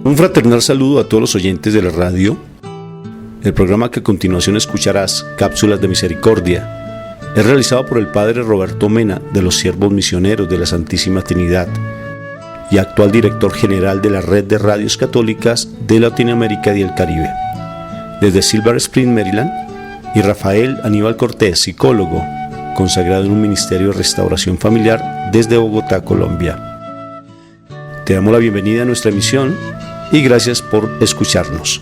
Un fraternal saludo a todos los oyentes de la radio. El programa que a continuación escucharás, Cápsulas de Misericordia, es realizado por el Padre Roberto Mena de los Siervos Misioneros de la Santísima Trinidad y actual director general de la Red de Radios Católicas de Latinoamérica y el Caribe. Desde Silver Spring, Maryland, y Rafael Aníbal Cortés, psicólogo, consagrado en un ministerio de restauración familiar desde Bogotá, Colombia. Te damos la bienvenida a nuestra emisión y gracias por escucharnos.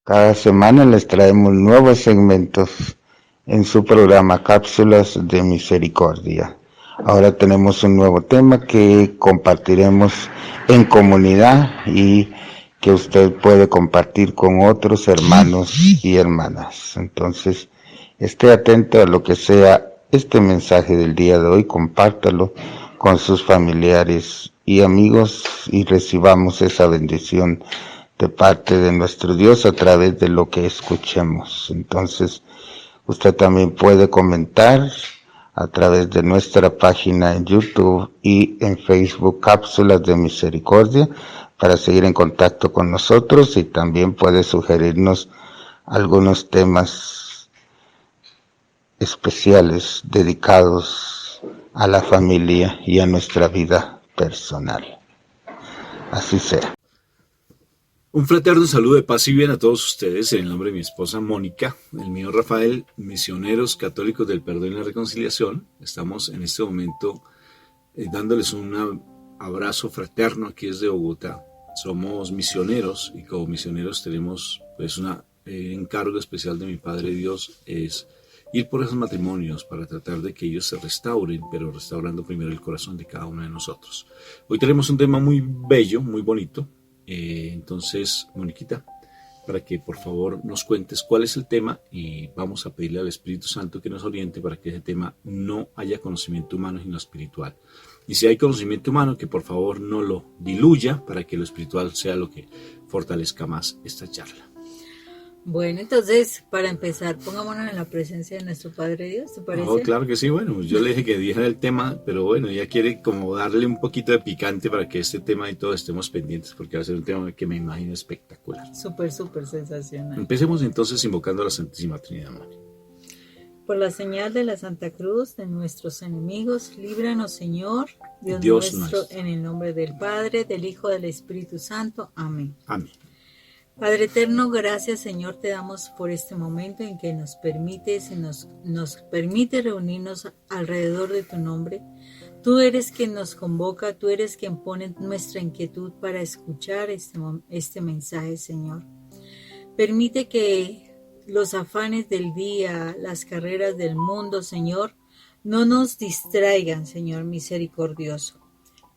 Cada semana les traemos nuevos segmentos en su programa Cápsulas de Misericordia. Ahora tenemos un nuevo tema que compartiremos en comunidad y que usted puede compartir con otros hermanos y hermanas. Entonces, esté atento a lo que sea este mensaje del día de hoy, compártalo con sus familiares y amigos y recibamos esa bendición de parte de nuestro Dios a través de lo que escuchemos. Entonces, usted también puede comentar a través de nuestra página en YouTube y en Facebook, Cápsulas de Misericordia, para seguir en contacto con nosotros, y también puede sugerirnos algunos temas especiales dedicados a la familia y a nuestra vida personal. Así sea. Un fraterno saludo de paz y bien a todos ustedes en el nombre de mi esposa Mónica, el mío Rafael, misioneros católicos del perdón y la reconciliación. Estamos en este momento dándoles un abrazo fraterno aquí desde Bogotá. Somos misioneros y como misioneros tenemos pues un encargo especial de mi Padre Dios, es ir por esos matrimonios para tratar de que ellos se restauren, pero restaurando primero el corazón de cada uno de nosotros. Hoy tenemos un tema muy bello, muy bonito. Entonces, Moniquita, para que por favor nos cuentes cuál es el tema y vamos a pedirle al Espíritu Santo que nos oriente para que ese tema no haya conocimiento humano sino espiritual. Y si hay conocimiento humano, que por favor no lo diluya para que lo espiritual sea lo que fortalezca más esta charla. Bueno, entonces, para empezar, pongámonos en la presencia de nuestro Padre Dios, ¿te parece? Oh, claro que sí, bueno, yo le dije que dijera el tema, pero bueno, ella quiere como darle un poquito de picante para que este tema y todo estemos pendientes, porque va a ser un tema que me imagino espectacular. Súper sensacional. Empecemos entonces invocando a la Santísima Trinidad, Madre. Por la señal de la Santa Cruz de nuestros enemigos, líbranos, Señor, Dios nuestro, en el nombre del Padre, del Hijo, del Espíritu Santo. Amén. Amén. Padre eterno, gracias, Señor, te damos por este momento en que nos permite reunirnos alrededor de tu nombre. Tú eres quien nos convoca, tú eres quien pone nuestra inquietud para escuchar este mensaje, Señor. Permite que los afanes del día, las carreras del mundo, Señor, no nos distraigan, Señor misericordioso.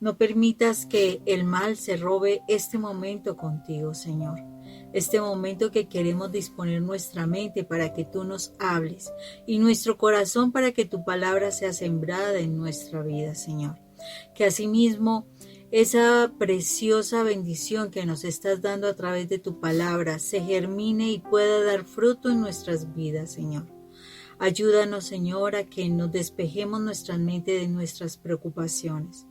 No permitas que el mal se robe este momento contigo, Señor. Este momento que queremos disponer nuestra mente para que tú nos hables y nuestro corazón para que tu palabra sea sembrada en nuestra vida, Señor. Que asimismo esa preciosa bendición que nos estás dando a través de tu palabra se germine y pueda dar fruto en nuestras vidas, Señor. Ayúdanos, Señor, a que nos despejemos nuestra mente de nuestras preocupaciones.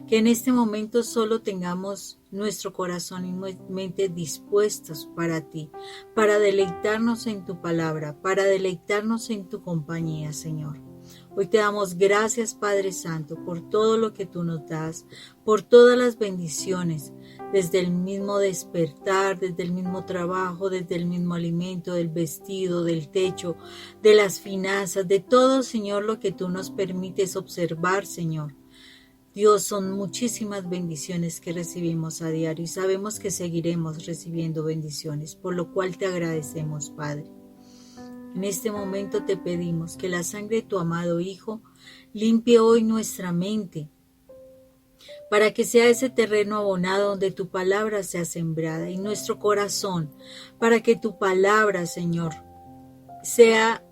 Que en este momento solo tengamos nuestro corazón y mente dispuestos para ti, para deleitarnos en tu palabra, para deleitarnos en tu compañía, Señor. Hoy te damos gracias, Padre Santo, por todo lo que tú nos das, por todas las bendiciones, desde el mismo despertar, desde el mismo trabajo, desde el mismo alimento, del vestido, del techo, de las finanzas, de todo, Señor, lo que tú nos permites observar, Señor. Dios, son muchísimas bendiciones que recibimos a diario y sabemos que seguiremos recibiendo bendiciones, por lo cual te agradecemos, Padre. En este momento te pedimos que la sangre de tu amado Hijo limpie hoy nuestra mente, para que sea ese terreno abonado donde tu palabra sea sembrada, y nuestro corazón, para que tu palabra, Señor, sea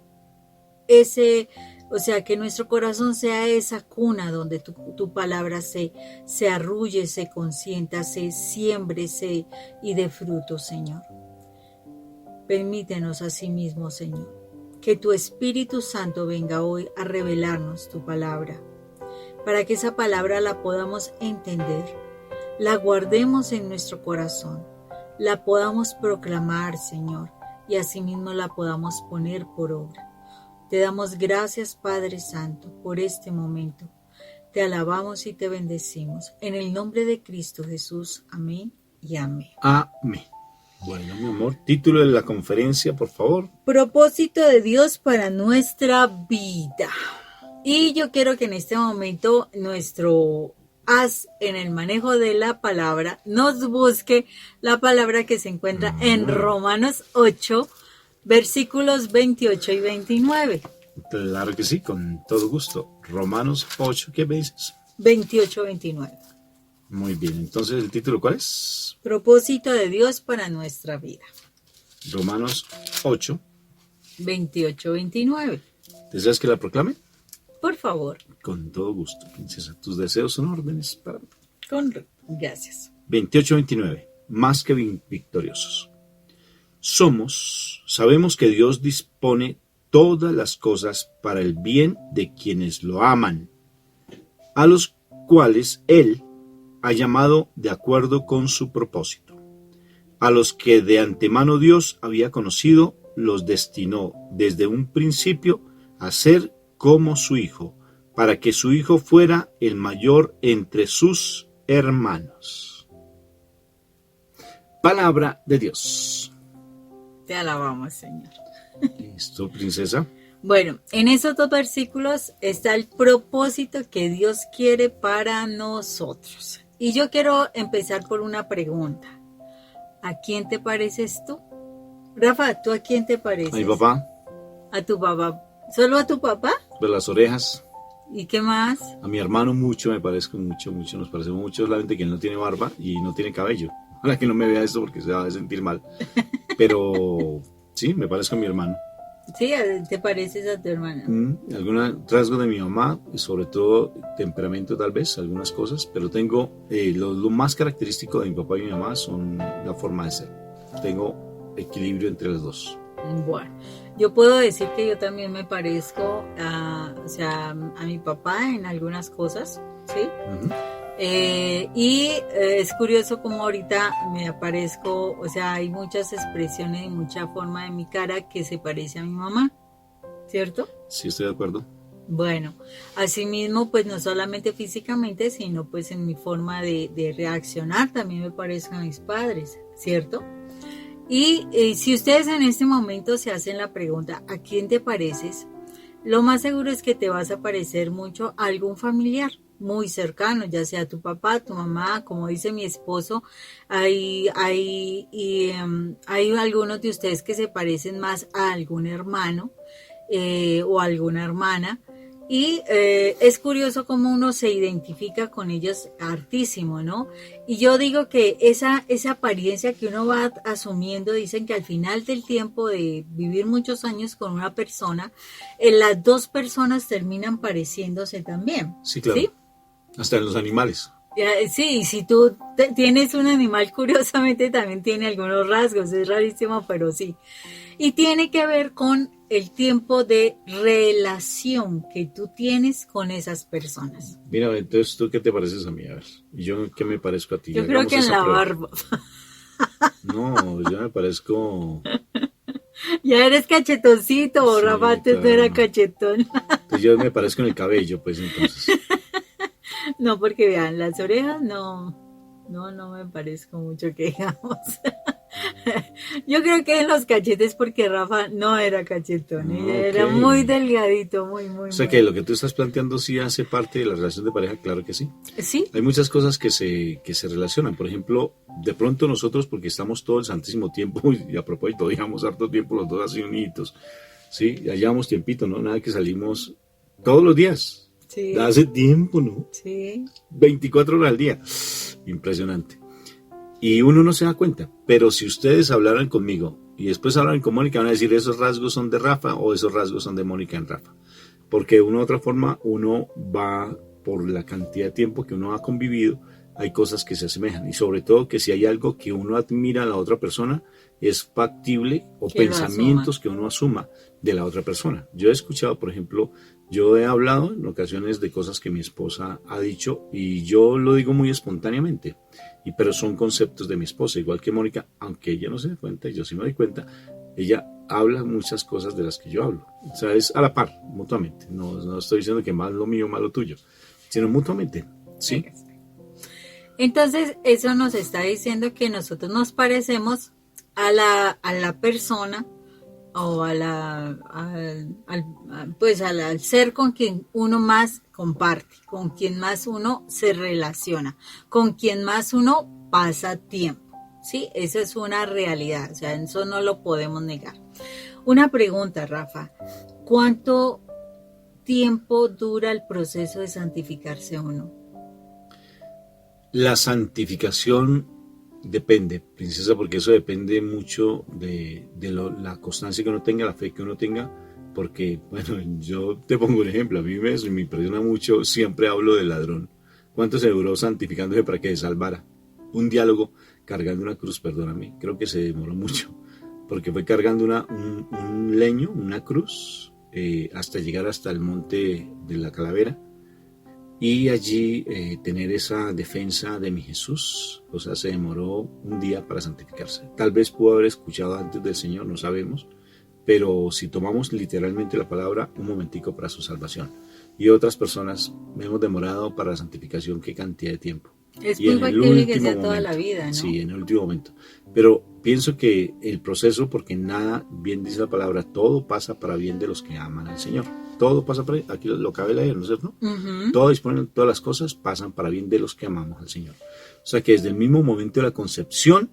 que nuestro corazón sea esa cuna donde tu palabra se arrulle, se consienta, se siembre y dé fruto, Señor. Permítenos asimismo, Señor, que tu Espíritu Santo venga hoy a revelarnos tu palabra, para que esa palabra la podamos entender, la guardemos en nuestro corazón, la podamos proclamar, Señor, y asimismo la podamos poner por obra. Te damos gracias, Padre Santo, por este momento. Te alabamos y te bendecimos. En el nombre de Cristo Jesús. Amén y amén. Amén. Bueno, mi amor, título de la conferencia, por favor. Propósito de Dios para nuestra vida. Y yo quiero que en este momento nuestro as en el manejo de la palabra nos busque la palabra que se encuentra en Romanos 8, versículos 28 y 29. Claro que sí, con todo gusto. Romanos 8, ¿qué me dices? 28, 29. Muy bien, entonces el título, ¿cuál es? Propósito de Dios para nuestra vida. Romanos 8. 28, 29. ¿Deseas que la proclame? Por favor. Con todo gusto, princesa. Tus deseos son órdenes para mí. Gracias. 28-29. Más que victoriosos. Sabemos que Dios dispone todas las cosas para el bien de quienes lo aman, a los cuales Él ha llamado de acuerdo con su propósito. A los que de antemano Dios había conocido, los destinó desde un principio a ser como su Hijo, para que su Hijo fuera el mayor entre sus hermanos. Palabra de Dios. Te alabamos, Señor. ¿Listo, princesa? Bueno, en esos dos versículos está el propósito que Dios quiere para nosotros. Y yo quiero empezar por una pregunta. ¿A quién te pareces tú? Rafa, ¿tú a quién te pareces? A mi papá. ¿A tu papá? ¿Solo a tu papá? Pues las orejas. ¿Y qué más? A mi hermano mucho, me parezco mucho, nos parecemos mucho, solamente que él no tiene barba y no tiene cabello. Ojalá que no me vea esto porque se va a sentir mal. Pero sí, me parezco a mi hermano. Sí, te pareces a tu hermana. Algún rasgo de mi mamá, sobre todo temperamento tal vez, algunas cosas, pero tengo lo más característico de mi papá y mi mamá son la forma de ser. Tengo equilibrio entre los dos. Bueno, yo puedo decir que yo también me parezco a mi papá en algunas cosas, ¿sí? Y es curioso como ahorita me aparezco, hay muchas expresiones y mucha forma de mi cara que se parece a mi mamá, ¿cierto? Sí, estoy de acuerdo. Bueno, asimismo, pues no solamente físicamente, sino pues en mi forma de reaccionar también me parezco a mis padres, ¿cierto? Y si ustedes en este momento se hacen la pregunta, ¿a quién te pareces? Lo más seguro es que te vas a parecer mucho a algún familiar muy cercano, ya sea tu papá, tu mamá, como dice mi esposo, hay algunos de ustedes que se parecen más a algún hermano o alguna hermana. Y es curioso cómo uno se identifica con ellos hartísimo, ¿no? Y yo digo que esa apariencia que uno va asumiendo, dicen que al final del tiempo de vivir muchos años con una persona, las dos personas terminan pareciéndose también. Sí, claro. ¿Sí? Hasta en los animales. Sí, si tú tienes un animal, curiosamente también tiene algunos rasgos, es rarísimo, pero sí. Y tiene que ver con el tiempo de relación que tú tienes con esas personas. Mira, entonces, ¿tú qué te pareces a mí? A ver, ¿y yo qué me parezco a ti? Yo creo que en la barba. No, yo me parezco... Ya eres cachetoncito, sí, Rafa, antes claro. No era cachetón. Pues yo me parezco en el cabello, pues entonces. No, porque vean, las orejas no me parezco mucho que digamos. Yo creo que en los cachetes porque Rafa no era cachetón, era muy delgadito, muy. O sea que lo que tú estás planteando sí hace parte de la relación de pareja, claro que sí. Sí. Hay muchas cosas que se relacionan, por ejemplo, de pronto nosotros porque estamos todo el santísimo tiempo, y a propósito, digamos harto tiempo los dos así unidos, sí, ya llevamos tiempito, ¿no? Nada que salimos todos los días. Sí. Hace tiempo, ¿no? Sí. 24 horas al día. Impresionante. Y uno no se da cuenta. Pero si ustedes hablaran conmigo y después hablaran con Mónica, van a decir esos rasgos son de Rafa o esos rasgos son de Mónica en Rafa. Porque de una u otra forma uno va, por la cantidad de tiempo que uno ha convivido, hay cosas que se asemejan. Y sobre todo que si hay algo que uno admira a la otra persona, es factible o Que lo pensamientos que uno asuma de la otra persona. Yo he escuchado, por ejemplo, yo he hablado en ocasiones de cosas que mi esposa ha dicho y yo lo digo muy espontáneamente, pero son conceptos de mi esposa, igual que Mónica, aunque ella no se dé cuenta, y yo sí me doy cuenta, ella habla muchas cosas de las que yo hablo. O sea, es a la par, mutuamente. No estoy diciendo que más lo mío, más lo tuyo, sino mutuamente, ¿sí? Entonces, eso nos está diciendo que nosotros nos parecemos a la persona o al ser con quien uno más comparte, con quien más uno se relaciona, con quien más uno pasa tiempo. Sí, esa es una realidad, o sea, eso no lo podemos negar. Una pregunta, Rafa, ¿cuánto tiempo dura el proceso de santificarse uno? La santificación depende, princesa, porque eso depende mucho de la constancia que uno tenga, la fe que uno tenga, porque, bueno, yo te pongo un ejemplo, a mí me impresiona mucho, siempre hablo del ladrón. ¿Cuánto se duró santificándose para que se salvara? Un diálogo cargando una cruz, perdóname, creo que se demoró mucho, porque fue cargando un leño, una cruz, hasta llegar hasta el monte de la Calavera, y allí tener esa defensa de mi Jesús. O sea, se demoró un día para santificarse. Tal vez pudo haber escuchado antes del Señor, no sabemos, pero si tomamos literalmente la palabra, un momentico para su salvación. Y otras personas hemos demorado para la santificación qué cantidad de tiempo. Es Y muy en el factible que último sea toda la momento, vida, ¿no? sí, en el último momento. Pero pienso que el proceso, porque nada, bien dice la palabra, todo pasa para bien de los que aman al Señor. Todo pasa para bien, aquí lo acaba de leer, ¿no es cierto? Uh-huh. Todo dispone, todas las cosas pasan para bien de los que amamos al Señor. O sea que desde el mismo momento de la concepción,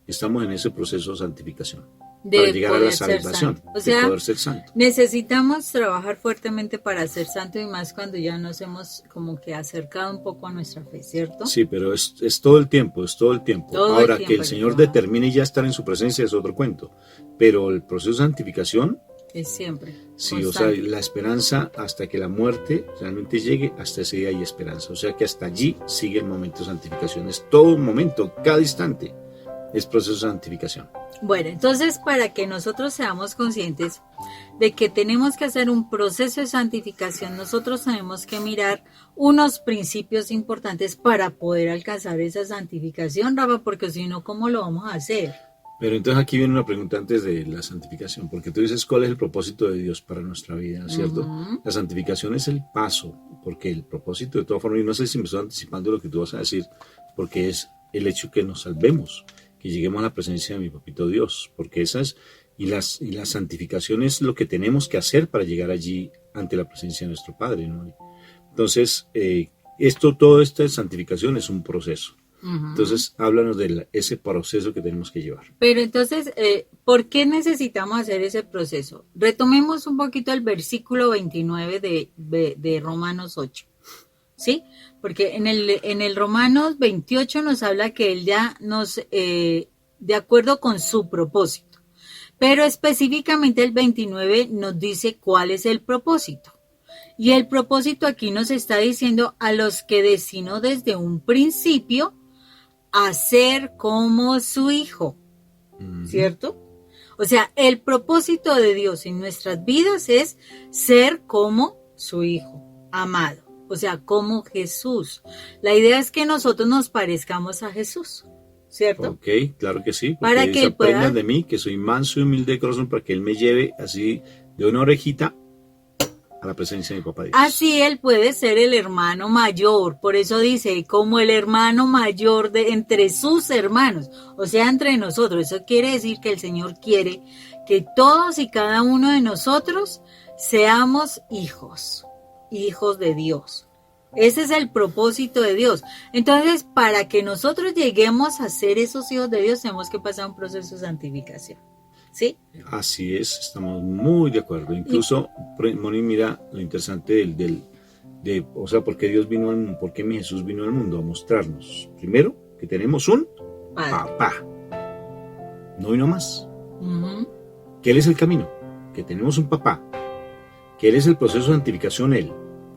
estamos en ese proceso de santificación. Para llegar a la salvación, o sea, de poder ser santo. Necesitamos trabajar fuertemente para ser santo y más cuando ya nos hemos como que acercado un poco a nuestra fe, ¿cierto? Sí, pero es todo el tiempo, es todo el tiempo. Todo Ahora, el tiempo que el Señor determine ya estar en su presencia es otro cuento. Pero el proceso de santificación es siempre. Sí, constante. o sea, la esperanza hasta que la muerte realmente llegue, hasta ese día hay esperanza. O sea que hasta allí sigue el momento de santificación. Es todo un momento, cada instante es proceso de santificación. Bueno, entonces para que nosotros seamos conscientes de que tenemos que hacer un proceso de santificación, nosotros tenemos que mirar unos principios importantes para poder alcanzar esa santificación, Rafa, porque si no, ¿cómo lo vamos a hacer? Pero entonces aquí viene una pregunta antes de la santificación, porque tú dices cuál es el propósito de Dios para nuestra vida, ¿cierto? Uh-huh. La santificación es el paso, porque el propósito de todas formas, y no sé si me estoy anticipando lo que tú vas a decir, porque es el hecho que nos salvemos, que lleguemos a la presencia de mi papito Dios, porque esa es, y la santificación es lo que tenemos que hacer para llegar allí ante la presencia de nuestro Padre, ¿no? Entonces, toda esta santificación es un proceso. Uh-huh. Entonces, háblanos de ese proceso que tenemos que llevar. Pero entonces, ¿por qué necesitamos hacer ese proceso? Retomemos un poquito el versículo 29 de Romanos 8, ¿sí? Porque en el Romanos 28 nos habla que Él ya nos, de acuerdo con su propósito, pero específicamente el 29 nos dice cuál es el propósito. Y el propósito aquí nos está diciendo a los que destinó desde un principio a ser como su hijo, ¿cierto? O sea, el propósito de Dios en nuestras vidas es ser como su hijo, amado, o sea, como Jesús. La idea es que nosotros nos parezcamos a Jesús, ¿cierto? Ok, claro que sí, porque para dice, que Él pueda... aprendan de mí, que soy manso y humilde de corazón, para que Él me lleve así de una orejita a la presencia de mi papá Dios. Así Él puede ser el hermano mayor, por eso dice, como el hermano mayor entre sus hermanos, o sea, entre nosotros. Eso quiere decir que el Señor quiere que todos y cada uno de nosotros seamos hijos de Dios. Ese es el propósito de Dios. Entonces, para que nosotros lleguemos a ser esos hijos de Dios, tenemos que pasar un proceso de santificación. ¿Sí? Así es, estamos muy de acuerdo. Incluso, Moni, mira lo interesante o sea, ¿por qué Dios vino al mundo? ¿Por qué mi Jesús vino al mundo? A mostrarnos, primero, que tenemos un papá. No vino más. Uh-huh. Que Él es el camino, que tenemos un papá, que Él es el proceso de santificación,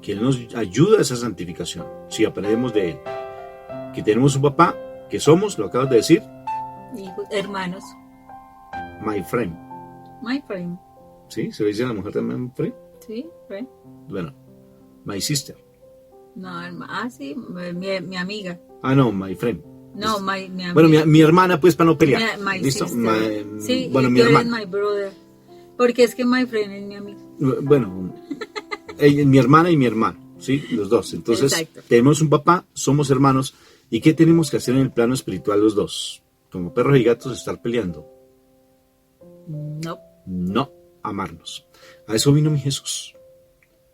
que Él nos ayuda a esa santificación, si aprendemos de Él. que tenemos un papá, que somos, lo acabas de decir, Hermanos, my friend. my friend. ¿Sí? ¿Se le dice a la mujer también friend? Sí, friend. Bueno, my sister. No, sí, mi amiga. Ah, no, my friend. No, mi amiga. Bueno, mi hermana, pues, para no pelear. My ¿Listo? sister. Sí, Bueno, y mi tú eres hermana. my brother. Porque es que my friend es mi amiga. Bueno, mi hermana y mi hermano, ¿sí? Los dos. Entonces, Exacto. tenemos un papá, somos hermanos. ¿Y qué tenemos que hacer en el plano espiritual los dos? Como perros y gatos, estar peleando. No. No, amarnos. A eso vino mi Jesús.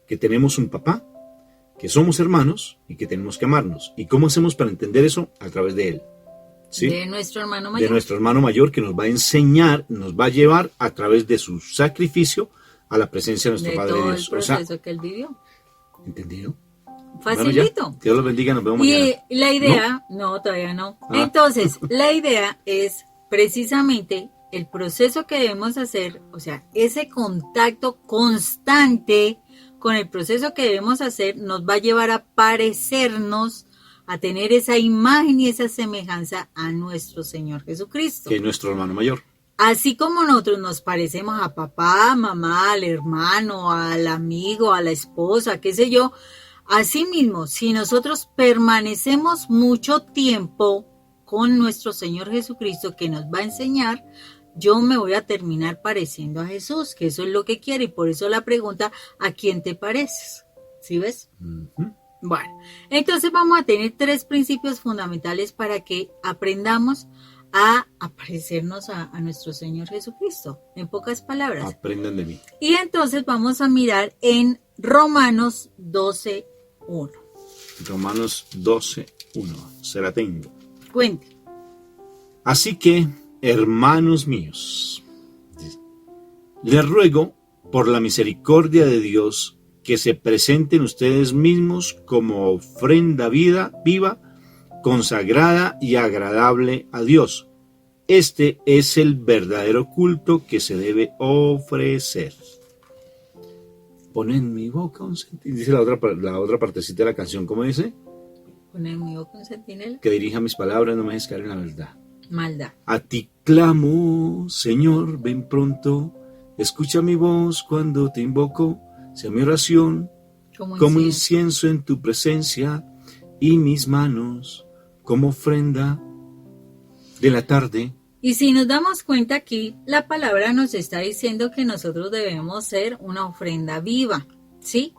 Que tenemos un papá, que somos hermanos y que tenemos que amarnos. ¿Y cómo hacemos para entender eso? A través de Él. ¿Sí? De nuestro hermano mayor. De nuestro hermano mayor, que nos va a enseñar, nos va a llevar a través de su sacrificio a la presencia de nuestro de Padre todo Dios. el proceso que él vivió. ¿Entendido? Facilito. Bueno, Dios los bendiga, nos vemos mañana. Y la idea, no, todavía no. Ah. Entonces, la idea es precisamente el proceso que debemos hacer, o sea, ese contacto constante con el proceso que debemos hacer nos va a llevar a parecernos, a tener esa imagen y esa semejanza a nuestro Señor Jesucristo. Que es nuestro hermano mayor. Así como nosotros nos parecemos a papá, mamá, al hermano, al amigo, a la esposa, qué sé yo, así mismo, si nosotros permanecemos mucho tiempo con nuestro Señor Jesucristo que nos va a enseñar, yo me voy a terminar pareciendo a Jesús, que eso es lo que quiere, y por eso la pregunta, ¿a quién te pareces? ¿Sí ves? Uh-huh. Bueno, entonces vamos a tener 3 principios fundamentales para que aprendamos a parecernos a nuestro Señor Jesucristo, en pocas palabras. Aprendan de mí. Y entonces vamos a mirar en Romanos 12:1. Romanos 12:1. Se la tengo. Cuente. Así que, hermanos míos, les ruego por la misericordia de Dios que se presenten ustedes mismos como ofrenda viva, consagrada y agradable a Dios. Este es el verdadero culto que se debe ofrecer. Pon en mi boca un centinela. Dice la otra partecita de la canción, ¿cómo dice? Pon en mi boca un centinela. Que dirija mis palabras, no me dejes caer en la verdad. Maldad. A ti clamo, Señor, ven pronto. Escucha mi voz cuando te invoco. Sea mi oración como incienso en tu presencia, y mis manos como ofrenda de la tarde. Y si nos damos cuenta aquí, la palabra nos está diciendo que nosotros debemos ser una ofrenda viva, ¿sí?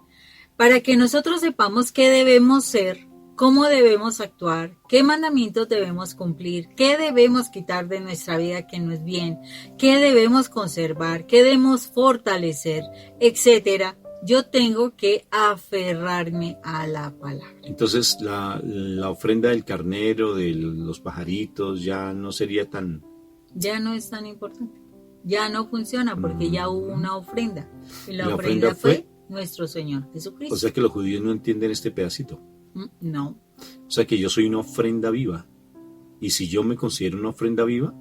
Para que nosotros sepamos qué debemos ser, cómo debemos actuar, qué mandamientos debemos cumplir, qué debemos quitar de nuestra vida que no es bien, qué debemos conservar, qué debemos fortalecer, etcétera. Yo tengo que aferrarme a la palabra. Entonces la ofrenda del carnero, de los pajaritos, ya no sería tan... Ya no es tan importante. Ya no funciona porque ya hubo una ofrenda. Y la ofrenda ofrenda fue nuestro Señor Jesucristo. O sea que los judíos no entienden este pedacito. No. O sea que yo soy una ofrenda viva. Y si yo me considero una ofrenda viva,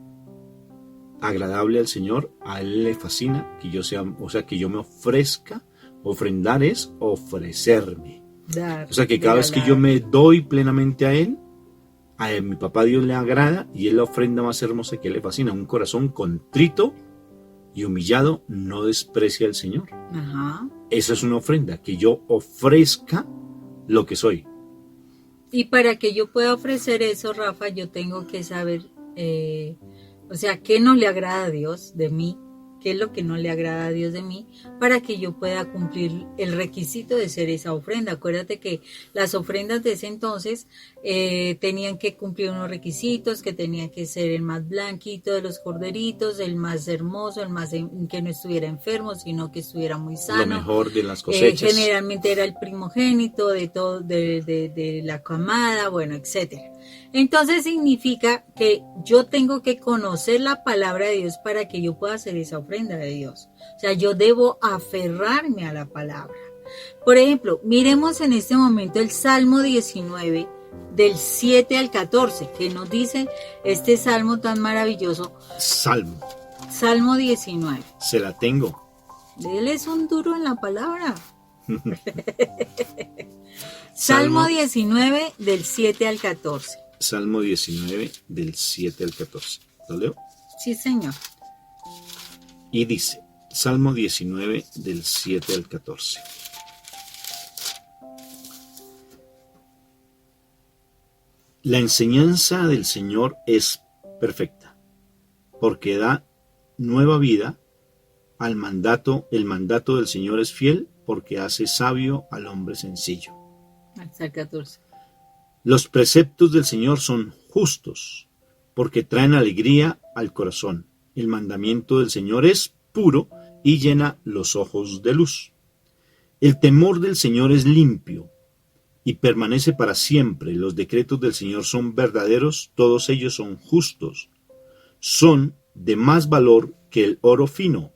agradable al Señor, a Él le fascina que yo sea, o sea que yo me ofrezca. Ofrendar es ofrecerme. Dar, o sea que cada vez que yo me doy plenamente a mi papá Dios le agrada y es la ofrenda más hermosa que a Él le fascina. Un corazón contrito y humillado no desprecia al Señor. Ajá. Esa es una ofrenda, que yo ofrezca lo que soy. Y para que yo pueda ofrecer eso, Rafa, yo tengo que saber, o sea, qué no le agrada a Dios de mí, qué es lo que no le agrada a Dios de mí, para que yo pueda cumplir el requisito de ser esa ofrenda. Acuérdate que las ofrendas de ese entonces tenían que cumplir unos requisitos, que tenía que ser el más blanquito de los corderitos, el más hermoso, el más que no estuviera enfermo, sino que estuviera muy sano. Lo mejor de las cosechas. Generalmente era el primogénito de todo, de la camada, bueno, etcétera. Entonces significa que yo tengo que conocer la palabra de Dios para que yo pueda hacer esa ofrenda de Dios. O sea, yo debo aferrarme a la palabra. Por ejemplo, miremos en este momento el Salmo 19, del 7 al 14, que nos dice este salmo tan maravilloso. Salmo 19. Se la tengo. Él es un duro en la palabra. Salmo 19, del 7 al 14. Salmo 19 del 7 al 14. ¿Lo leo? Sí, Señor. Y dice, Salmo 19 del 7 al 14. La enseñanza del Señor es perfecta, porque da nueva vida al mandato. El mandato del Señor es fiel, porque hace sabio al hombre sencillo. Hasta el 14. Los preceptos del Señor son justos, porque traen alegría al corazón. El mandamiento del Señor es puro y llena los ojos de luz. El temor del Señor es limpio y permanece para siempre. Los decretos del Señor son verdaderos, todos ellos son justos. Son de más valor que el oro fino,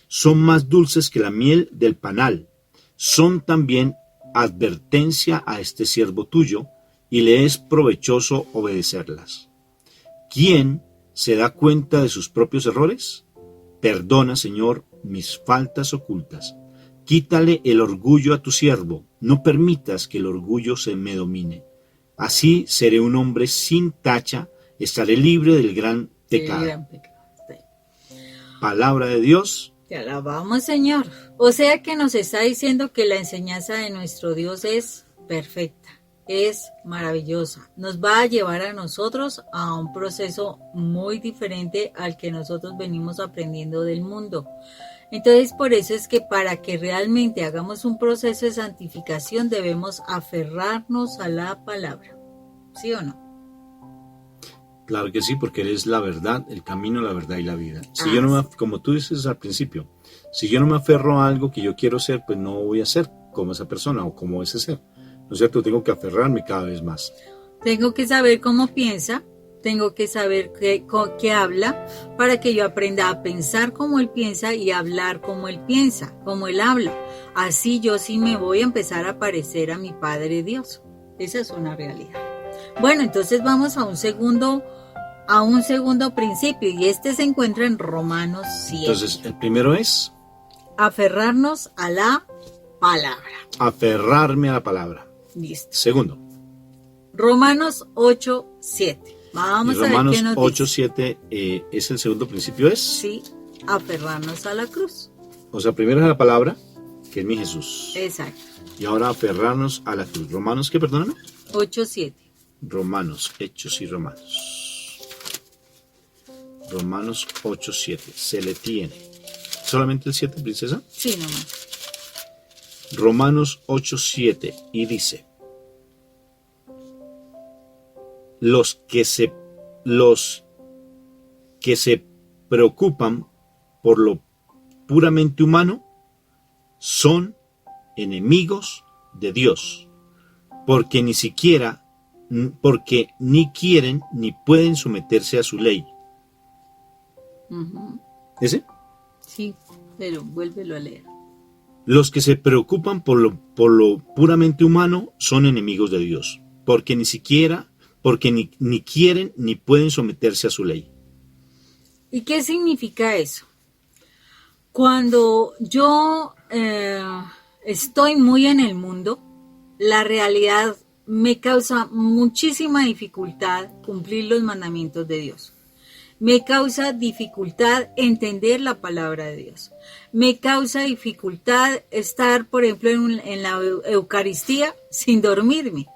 son más dulces que la miel del panal. Son también advertencia a este siervo tuyo, y le es provechoso obedecerlas. ¿Quién se da cuenta de sus propios errores? Perdona, Señor, mis faltas ocultas. Quítale el orgullo a tu siervo, no permitas que el orgullo se me domine. Así seré un hombre sin tacha, estaré libre del gran pecado. Palabra de Dios. Te alabamos, Señor. O sea que nos está diciendo que la enseñanza de nuestro Dios es perfecta, es maravillosa. Nos va a llevar a nosotros a un proceso muy diferente al que nosotros venimos aprendiendo del mundo. Entonces, por eso es que para que realmente hagamos un proceso de santificación debemos aferrarnos a la palabra. ¿Sí o no? Claro que sí, porque eres la verdad, el camino, la verdad y la vida. Si yo no me, como tú dices al principio, si yo no me aferro a algo que yo quiero ser, pues no voy a ser como esa persona o como ese ser. ¿No es cierto? Tengo que aferrarme cada vez más. Tengo que saber cómo piensa, tengo que saber qué habla, para que yo aprenda a pensar como él piensa y a hablar como él piensa, como él habla. Así yo sí me voy a empezar a parecer a mi Padre Dios. Esa es una realidad. Bueno, entonces vamos a un segundo principio, y este se encuentra en Romanos 7. Entonces, el primero es aferrarnos a la palabra. Aferrarme a la palabra. Listo. Segundo. Romanos 8:7. Vamos a ver qué nos dice. 8:7 es el segundo principio, es. Sí, aferrarnos a la cruz. O sea, primero es la palabra, que es mi Jesús. Exacto. Y ahora aferrarnos a la cruz. Romanos, ¿qué? Perdóname. 8:7. Romanos, Hechos y Romanos. Romanos 8:7. Se le tiene. ¿Solamente el 7, princesa? Sí, nomás. Romanos 8:7 y dice: los que se preocupan por lo puramente humano son enemigos de Dios, porque ni quieren ni pueden someterse a su ley. Uh-huh. ¿Ese? Sí, pero vuélvelo a leer. Los que se preocupan por lo puramente humano son enemigos de Dios, porque ni quieren ni pueden someterse a su ley. ¿Y qué significa eso? Cuando yo estoy muy en el mundo, la realidad me causa muchísima dificultad cumplir los mandamientos de Dios. Me causa dificultad entender la palabra de Dios. Me causa dificultad estar, por ejemplo, en la Eucaristía sin dormirme.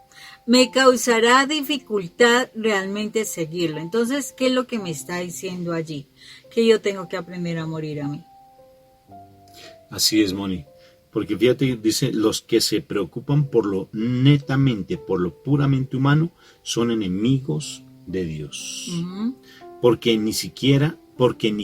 Me causará dificultad realmente seguirlo. Entonces, ¿qué es lo que me está diciendo allí? Que yo tengo que aprender a morir a mí. Así es, Moni. Porque fíjate, dice, los que se preocupan por lo puramente humano, son enemigos de Dios. Uh-huh. Porque ni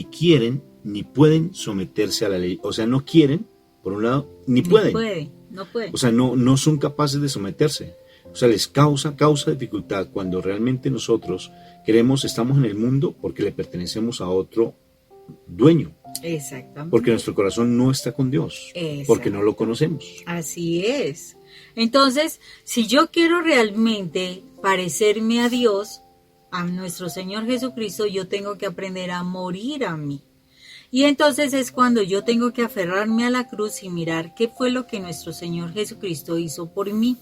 quieren, ni pueden someterse a la ley. O sea, no quieren, por un lado, ni pueden. No pueden. O sea, no son capaces de someterse. O sea, les causa dificultad cuando realmente nosotros estamos en el mundo porque le pertenecemos a otro dueño. Exactamente. Porque nuestro corazón no está con Dios. Porque no lo conocemos. Así es. Entonces, si yo quiero realmente parecerme a Dios, a nuestro Señor Jesucristo, yo tengo que aprender a morir a mí. Y entonces es cuando yo tengo que aferrarme a la cruz y mirar qué fue lo que nuestro Señor Jesucristo hizo por mí.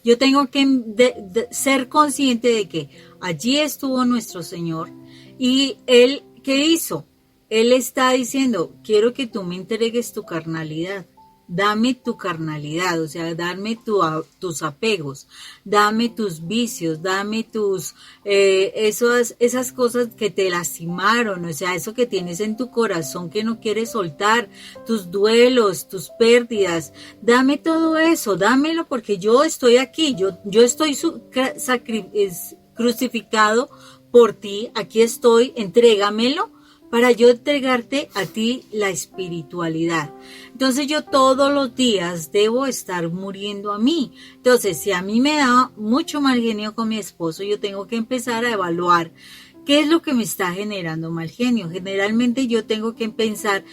Yo tengo que ser consciente de que allí estuvo nuestro Señor y Él, ¿qué hizo? Él está diciendo, quiero que tú me entregues tu carnalidad. Dame tu carnalidad, o sea, dame tus apegos, dame tus vicios, dame esas cosas que te lastimaron, o sea, eso que tienes en tu corazón que no quieres soltar, tus duelos, tus pérdidas, dame todo eso, dámelo porque yo estoy aquí, yo estoy crucificado por ti, aquí estoy, entrégamelo, para yo entregarte a ti la espiritualidad. Entonces yo todos los días debo estar muriendo a mí. Entonces si a mí me da mucho mal genio con mi esposo, yo tengo que empezar a evaluar qué es lo que me está generando mal genio. Generalmente yo tengo que pensar,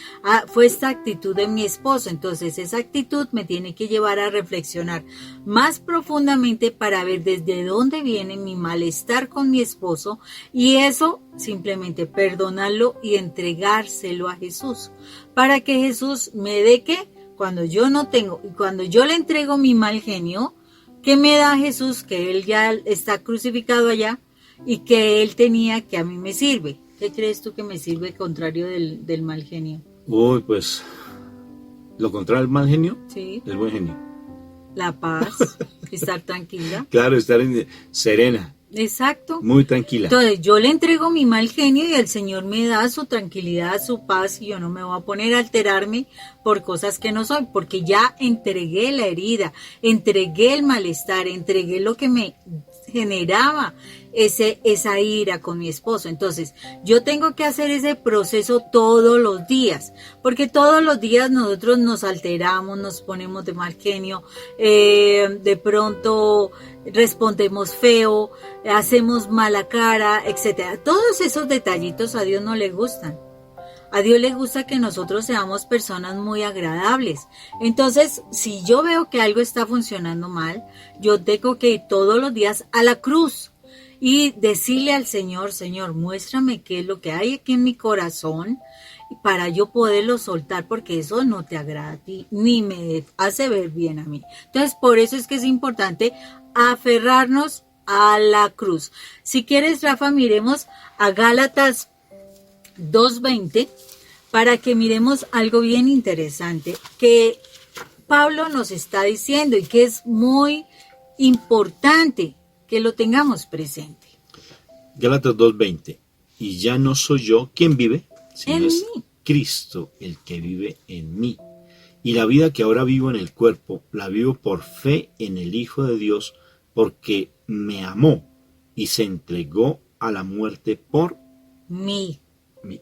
fue esta actitud de mi esposo, entonces esa actitud me tiene que llevar a reflexionar más profundamente para ver desde dónde viene mi malestar con mi esposo y eso simplemente perdonarlo y entregárselo a Jesús para que Jesús me dé que cuando yo no tengo, cuando yo le entrego mi mal genio, ¿qué me da Jesús? Que Él ya está crucificado allá y que Él tenía que a mí me sirve. ¿Qué crees tú que me sirve contrario del mal genio? Uy, pues lo contrario al mal genio, Sí. el buen genio. La paz, estar tranquila. Claro, estar serena. Exacto. Muy tranquila. Entonces yo le entrego mi mal genio y el Señor me da su tranquilidad, su paz y yo no me voy a poner a alterarme por cosas que no soy, porque ya entregué la herida, entregué el malestar, entregué lo que me generaba esa ira con mi esposo. Entonces yo tengo que hacer ese proceso todos los días, porque todos los días nosotros nos alteramos, nos ponemos de mal genio, de pronto respondemos feo, hacemos mala cara, etcétera. Todos esos detallitos a Dios no le gustan. A Dios le gusta que nosotros seamos personas muy agradables. Entonces, si yo veo que algo está funcionando mal, yo tengo que ir todos los días a la cruz y decirle al Señor, Señor, muéstrame qué es lo que hay aquí en mi corazón para yo poderlo soltar, porque eso no te agrada a ti, ni me hace ver bien a mí. Entonces, por eso es que es importante aferrarnos a la cruz. Si quieres, Rafa, miremos a Gálatas 2:20 para que miremos algo bien interesante que Pablo nos está diciendo y que es muy importante que lo tengamos presente. Gálatas 2:20. Y ya no soy yo quien vive, sino En es mí. Cristo el que vive en mí. Y la vida que ahora vivo en el cuerpo, la vivo por fe en el Hijo de Dios, porque me amó y se entregó a la muerte por Mí. mí.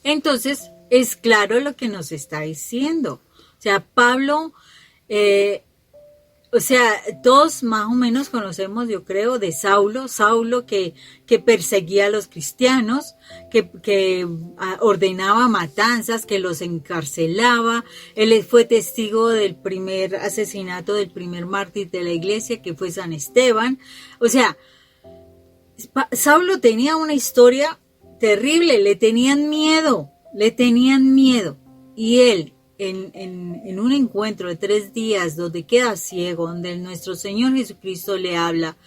Entonces, es claro lo que nos está diciendo. O sea, Pablo, todos más o menos conocemos, yo creo, de Saulo que perseguía a los cristianos, que ordenaba matanzas, que los encarcelaba. Él fue testigo del primer asesinato del primer mártir de la iglesia, que fue San Esteban. O sea, Saulo tenía una historia terrible, le tenían miedo. Y él, en un encuentro de 3 días, donde queda ciego, donde nuestro Señor Jesucristo le habla,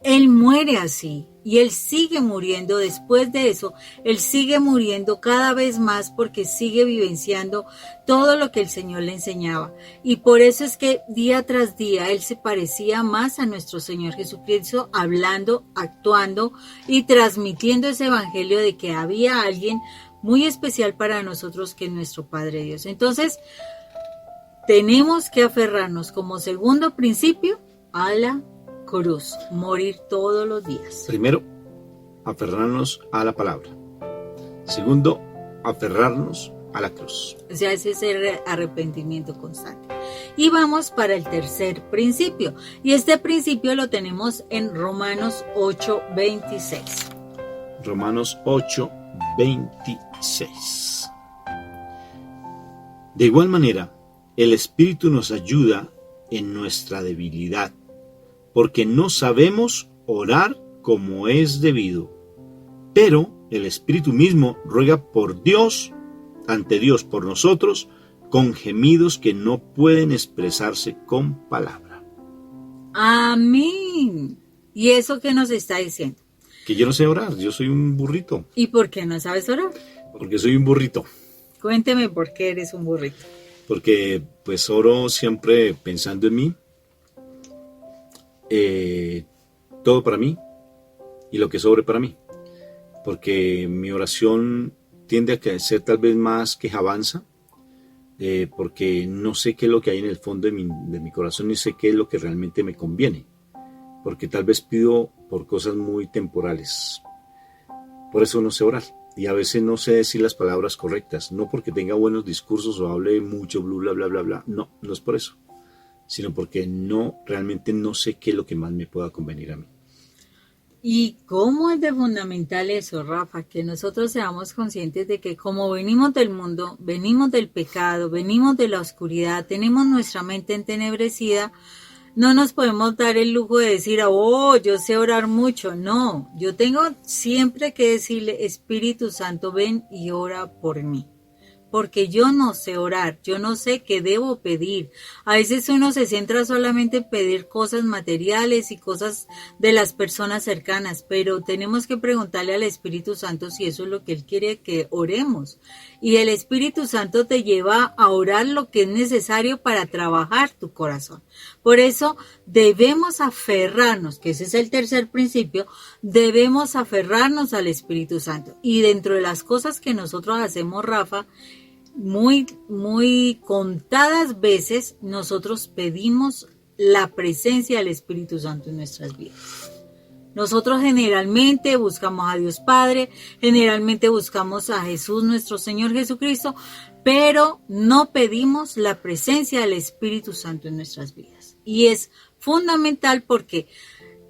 él muere así, y él sigue muriendo. Después de eso, él sigue muriendo cada vez más, porque sigue vivenciando todo lo que el Señor le enseñaba. Y por eso es que día tras día, él se parecía más a nuestro Señor Jesucristo, hablando, actuando y transmitiendo ese evangelio de que había alguien muy especial para nosotros, que es nuestro Padre Dios. Entonces, tenemos que aferrarnos como segundo principio a la cruz, morir todos los días. Primero, aferrarnos a la palabra. Segundo, aferrarnos a la cruz. O sea, ese es el arrepentimiento constante. Y vamos para el tercer principio. Y este principio lo tenemos en Romanos 8:26. Romanos 8:26. De igual manera, el Espíritu nos ayuda en nuestra debilidad, porque no sabemos orar como es debido, pero el Espíritu mismo ruega por Dios, ante Dios por nosotros, con gemidos que no pueden expresarse con palabra. Amén. ¿Y eso qué nos está diciendo? Que yo no sé orar, yo soy un burrito. ¿Y por qué no sabes orar? Porque soy un burrito. Cuénteme por qué eres un burrito. Porque pues oro siempre pensando en mí. Todo para mí y lo que sobre para mí. Porque mi oración tiende a ser tal vez más quejabanza. Porque no sé qué es lo que hay en el fondo de mi corazón y sé qué es lo que realmente me conviene. Porque tal vez pido por cosas muy temporales. Por eso no sé orar. Y a veces no sé decir las palabras correctas. No porque tenga buenos discursos o hable mucho, bla, bla, bla, bla. No, no es por eso. Sino porque realmente no sé qué es lo que más me pueda convenir a mí. ¿Y cómo es de fundamental eso, Rafa? Que nosotros seamos conscientes de que como venimos del mundo, venimos del pecado, venimos de la oscuridad, tenemos nuestra mente entenebrecida, no nos podemos dar el lujo de decir, oh, yo sé orar mucho. No, yo tengo siempre que decirle, Espíritu Santo, ven y ora por mí. Porque yo no sé orar, yo no sé qué debo pedir. A veces uno se centra solamente en pedir cosas materiales y cosas de las personas cercanas, pero tenemos que preguntarle al Espíritu Santo si eso es lo que Él quiere que oremos. Y el Espíritu Santo te lleva a orar lo que es necesario para trabajar tu corazón. Por eso debemos aferrarnos, que ese es el tercer principio, debemos aferrarnos al Espíritu Santo. Y dentro de las cosas que nosotros hacemos, Rafa, muy contadas veces nosotros pedimos la presencia del Espíritu Santo en nuestras vidas. Nosotros generalmente buscamos a Dios Padre, generalmente buscamos a Jesús, nuestro Señor Jesucristo, pero no pedimos la presencia del Espíritu Santo en nuestras vidas. Y es fundamental porque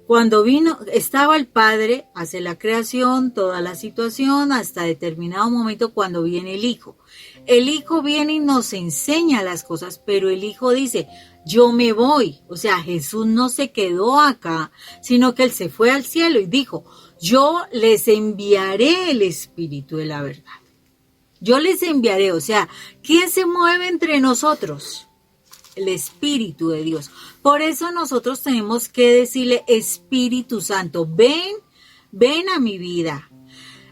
cuando estaba el Padre, hace la creación, toda la situación, hasta determinado momento cuando viene el Hijo. El Hijo viene y nos enseña las cosas, pero el Hijo dice, yo me voy. O sea, Jesús no se quedó acá, sino que Él se fue al cielo y dijo, yo les enviaré el Espíritu de la verdad. Yo les enviaré, o sea, ¿quién se mueve entre nosotros? El Espíritu de Dios. Por eso nosotros tenemos que decirle, Espíritu Santo, ven a mi vida,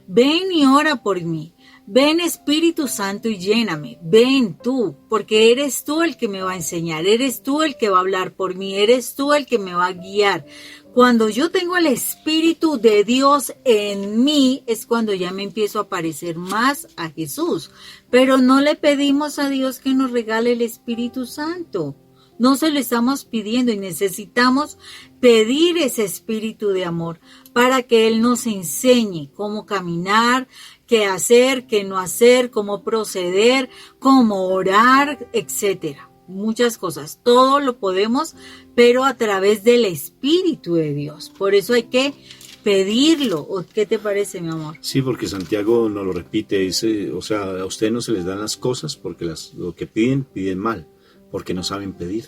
ven y ora por mí, ven Espíritu Santo y lléname, ven tú, porque eres tú el que me va a enseñar, eres tú el que va a hablar por mí, eres tú el que me va a guiar. Cuando yo tengo el Espíritu de Dios en mí, es cuando ya me empiezo a parecer más a Jesús. Pero no le pedimos a Dios que nos regale el Espíritu Santo. No se lo estamos pidiendo y necesitamos pedir ese espíritu de amor para que Él nos enseñe cómo caminar, qué hacer, qué no hacer, cómo proceder, cómo orar, etcétera. Muchas cosas, todo lo podemos, pero a través del Espíritu de Dios. Por eso hay que pedirlo. ¿Qué te parece, mi amor? Sí, porque Santiago nos lo repite, dice, o sea, a ustedes no se les dan las cosas porque lo que piden mal, porque no saben pedir.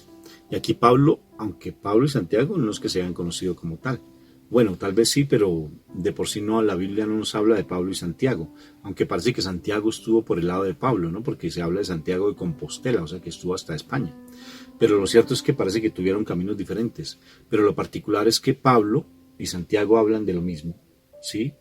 Y aquí Pablo, aunque Pablo y Santiago no es que se hayan conocido como tal. Bueno, tal vez sí, pero de por sí no, la Biblia no nos habla de Pablo y Santiago, aunque parece que Santiago estuvo por el lado de Pablo, ¿no? Porque se habla de Santiago de Compostela, o sea que estuvo hasta España. Pero lo cierto es que parece que tuvieron caminos diferentes. Pero lo particular es que Pablo y Santiago hablan de lo mismo, ¿sí?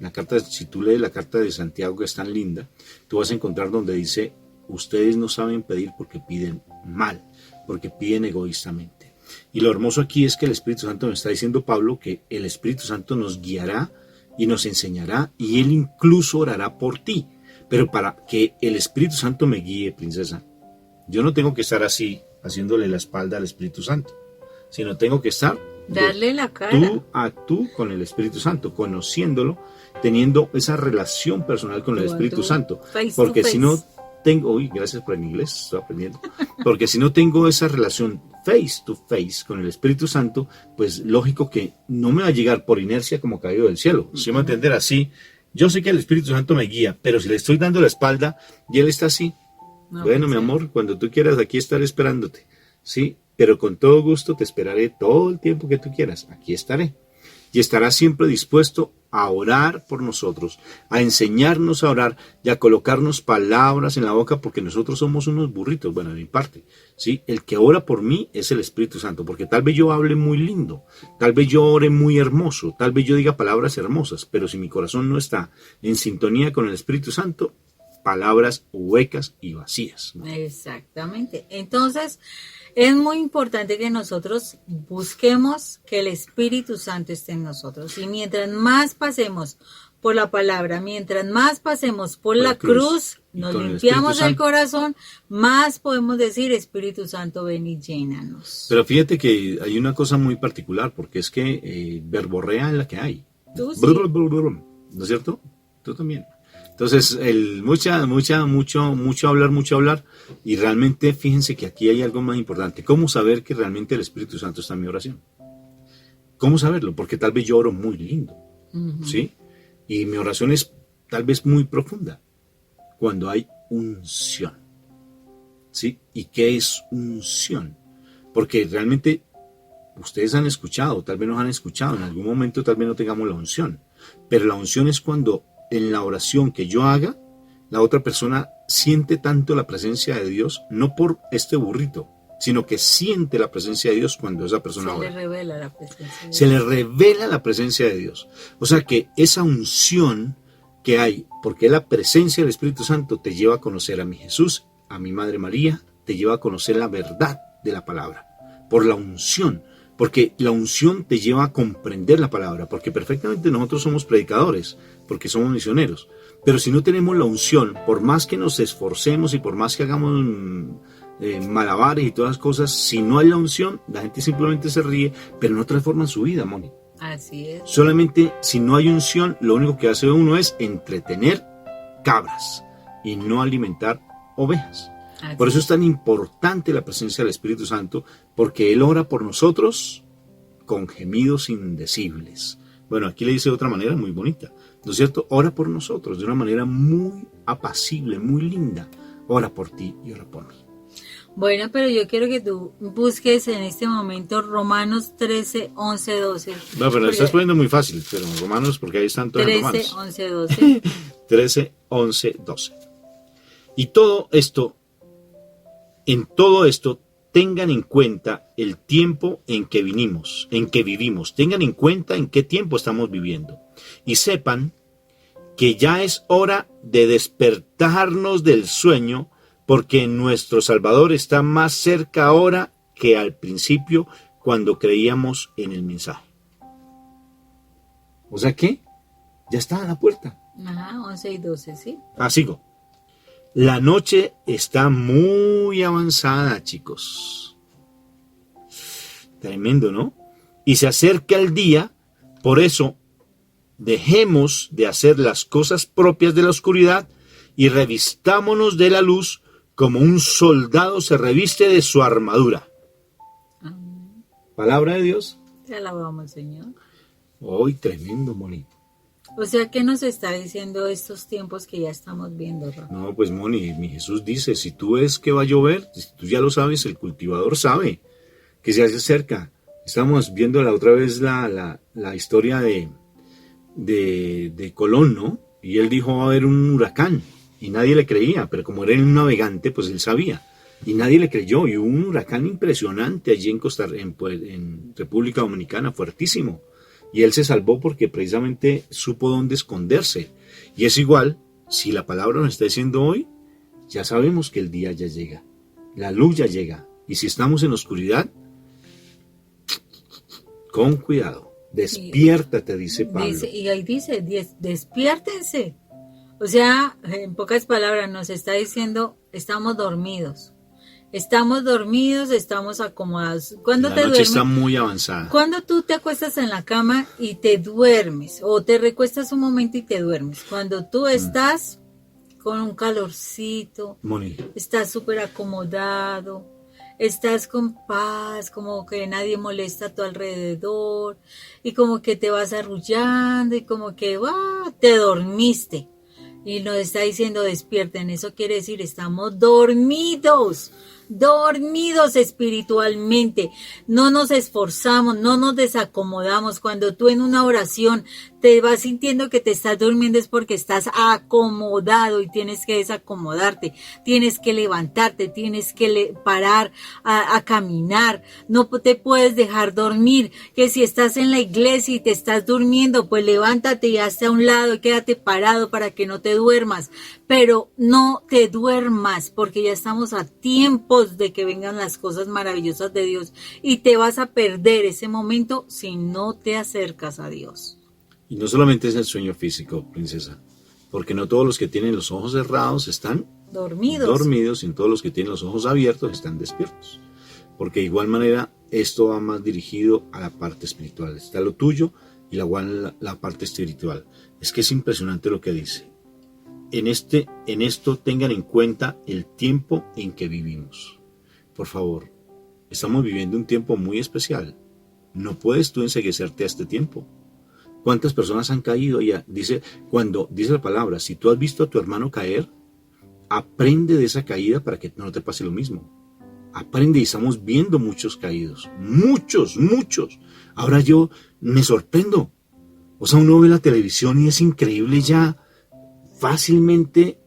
Si tú lees la carta de Santiago, que es tan linda, tú vas a encontrar donde dice, ustedes no saben pedir porque piden mal, porque piden egoístamente. Y lo hermoso aquí es que el Espíritu Santo nos está diciendo Pablo que el Espíritu Santo nos guiará y nos enseñará y Él incluso orará por ti. Pero para que el Espíritu Santo me guíe, princesa, yo no tengo que estar así haciéndole la espalda al Espíritu Santo, sino tengo que estar darle la cara tú a tú con el Espíritu Santo, conociéndolo, teniendo esa relación personal con el Espíritu Santo. Porque si no tengo, gracias por el inglés, estoy aprendiendo, porque si no tengo esa relación face to face con el Espíritu Santo, pues lógico que no me va a llegar por inercia como caído del cielo. ¿Sí me va a entender? Así, yo sé que el Espíritu Santo me guía, pero si le estoy dando la espalda y Él está así, no, bueno, mi amor, cuando tú quieras, aquí estaré esperándote, ¿sí? Pero con todo gusto te esperaré todo el tiempo que tú quieras, aquí estaré. Y estarás siempre dispuesto a orar por nosotros, a enseñarnos a orar y a colocarnos palabras en la boca, porque nosotros somos unos burritos, bueno, de mi parte, ¿sí? El que ora por mí es el Espíritu Santo, porque tal vez yo hable muy lindo, tal vez yo ore muy hermoso, tal vez yo diga palabras hermosas, pero si mi corazón no está en sintonía con el Espíritu Santo, palabras huecas y vacías, ¿no? Exactamente. Entonces, es muy importante que nosotros busquemos que el Espíritu Santo esté en nosotros. Y mientras más pasemos por la palabra, mientras más pasemos por la cruz, nos limpiamos el corazón, más podemos decir, Espíritu Santo, ven y llénanos. Pero fíjate que hay una cosa muy particular, porque es que verborrea es la que hay. Tú sí. ¿No es cierto? Tú también. Entonces, mucho hablar, y realmente fíjense que aquí hay algo más importante. ¿Cómo saber que realmente el Espíritu Santo está en mi oración? ¿Cómo saberlo? Porque tal vez yo oro muy lindo, ¿sí? Y mi oración es tal vez muy profunda, cuando hay unción, ¿sí? ¿Y qué es unción? Porque realmente ustedes han escuchado, tal vez nos han escuchado, en algún momento tal vez no tengamos la unción, pero la unción es cuando en la oración que yo haga, la otra persona siente tanto la presencia de Dios, no por este burrito, sino que siente la presencia de Dios cuando esa persona ora. Se le revela la presencia de Dios. Se le revela la presencia de Dios. O sea que esa unción que hay, porque la presencia del Espíritu Santo te lleva a conocer a mi Jesús, a mi Madre María, te lleva a conocer la verdad de la palabra, por la unción. Porque la unción te lleva a comprender la palabra, porque perfectamente nosotros somos predicadores, porque somos misioneros. Pero si no tenemos la unción, por más que nos esforcemos y por más que hagamos malabares y todas las cosas, si no hay la unción, la gente simplemente se ríe, pero no transforma su vida, Moni. Así es. Solamente si no hay unción, lo único que hace uno es entretener cabras y no alimentar ovejas. Por eso es tan importante la presencia del Espíritu Santo, porque Él ora por nosotros con gemidos indecibles. Bueno, aquí le dice de otra manera muy bonita, ¿no es cierto? Ora por nosotros de una manera muy apacible, muy linda. Ora por ti y ora por mí. Bueno, pero yo quiero que tú busques en este momento Romanos 13, 11, 12. No, pero lo estás poniendo muy fácil, pero Romanos, porque ahí están todos 13, Romanos. 11, 12. 13, 11, 12. Y todo esto, en todo esto, tengan en cuenta el tiempo en que vivimos. Tengan en cuenta en qué tiempo estamos viviendo. Y sepan que ya es hora de despertarnos del sueño, porque nuestro Salvador está más cerca ahora que al principio cuando creíamos en el mensaje. O sea que ya está a la puerta. Ajá, 11 y 12, ¿sí? Sigo. La noche está muy avanzada, chicos. Tremendo, ¿no? Y se acerca el día, por eso dejemos de hacer las cosas propias de la oscuridad y revistámonos de la luz como un soldado se reviste de su armadura. Amén. Palabra de Dios. Te alabamos, Señor. Hoy tremendo, Moni. O sea, ¿qué nos está diciendo estos tiempos que ya estamos viendo, Rafa? No, pues Moni, mi Jesús dice, si tú ves que va a llover, si tú ya lo sabes, el cultivador sabe que se acerca. Estamos viendo la otra vez la historia de Colón, ¿no? Y él dijo, va a haber un huracán. Y nadie le creía, pero como era un navegante, pues él sabía. Y nadie le creyó. Y hubo un huracán impresionante allí en República Dominicana, fuertísimo. Y él se salvó porque precisamente supo dónde esconderse. Y es igual, si la palabra nos está diciendo hoy, ya sabemos que el día ya llega. La luz ya llega. Y si estamos en la oscuridad, con cuidado. Despiértate, dice Pablo. Y ahí dice, despiértense. O sea, en pocas palabras nos está diciendo, estamos dormidos. Estamos dormidos, estamos acomodados. ¿Cuándo La te noche duermes? está muy avanzada. Cuando tú te acuestas en la cama y te duermes, o te recuestas un momento y te duermes. Cuando tú estás con un calorcito, Moni, estás súper acomodado, estás con paz, como que nadie molesta a tu alrededor, y como que te vas arrullando, y como que te dormiste. Y nos está diciendo despierten, eso quiere decir estamos dormidos. dormidos espiritualmente, no nos esforzamos, no nos desacomodamos. Cuando tú en una oración te vas sintiendo que te estás durmiendo es porque estás acomodado y tienes que desacomodarte, tienes que levantarte, tienes que parar a caminar, no te puedes dejar dormir, que si estás en la iglesia y te estás durmiendo, pues levántate y hazte a un lado y quédate parado para que no te duermas, pero no te duermas porque ya estamos a tiempos de que vengan las cosas maravillosas de Dios y te vas a perder ese momento si no te acercas a Dios. Y no solamente es el sueño físico, princesa, porque no todos los que tienen los ojos cerrados están dormidos, y todos los que tienen los ojos abiertos están despiertos. Porque de igual manera esto va más dirigido a la parte espiritual. Está lo tuyo y la parte espiritual. Es que es impresionante lo que dice. En esto tengan en cuenta el tiempo en que vivimos. Por favor, estamos viviendo un tiempo muy especial. No puedes tú enceguecerte a este tiempo. ¿Cuántas personas han caído ya? Cuando dice la palabra, si tú has visto a tu hermano caer, aprende de esa caída para que no te pase lo mismo. Aprende, y estamos viendo muchos caídos. Muchos. Ahora yo me sorprendo. O sea, uno ve la televisión y es increíble ya fácilmente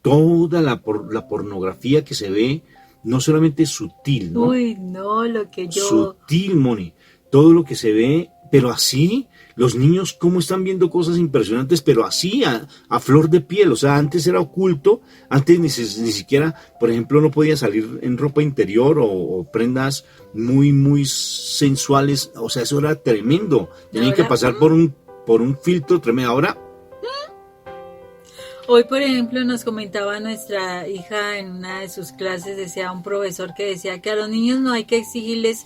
toda la pornografía que se ve, no solamente sutil, ¿no? Uy, no, lo que yo... Sutil, Moni. Todo lo que se ve, pero así... Los niños cómo están viendo cosas impresionantes, pero así, a flor de piel. O sea, antes era oculto, antes ni siquiera, por ejemplo, no podía salir en ropa interior o prendas muy sensuales. O sea, eso era tremendo. Tenían que pasar por un filtro tremendo. Ahora... Hoy, por ejemplo, nos comentaba nuestra hija en una de sus clases, decía un profesor que decía que a los niños no hay que exigirles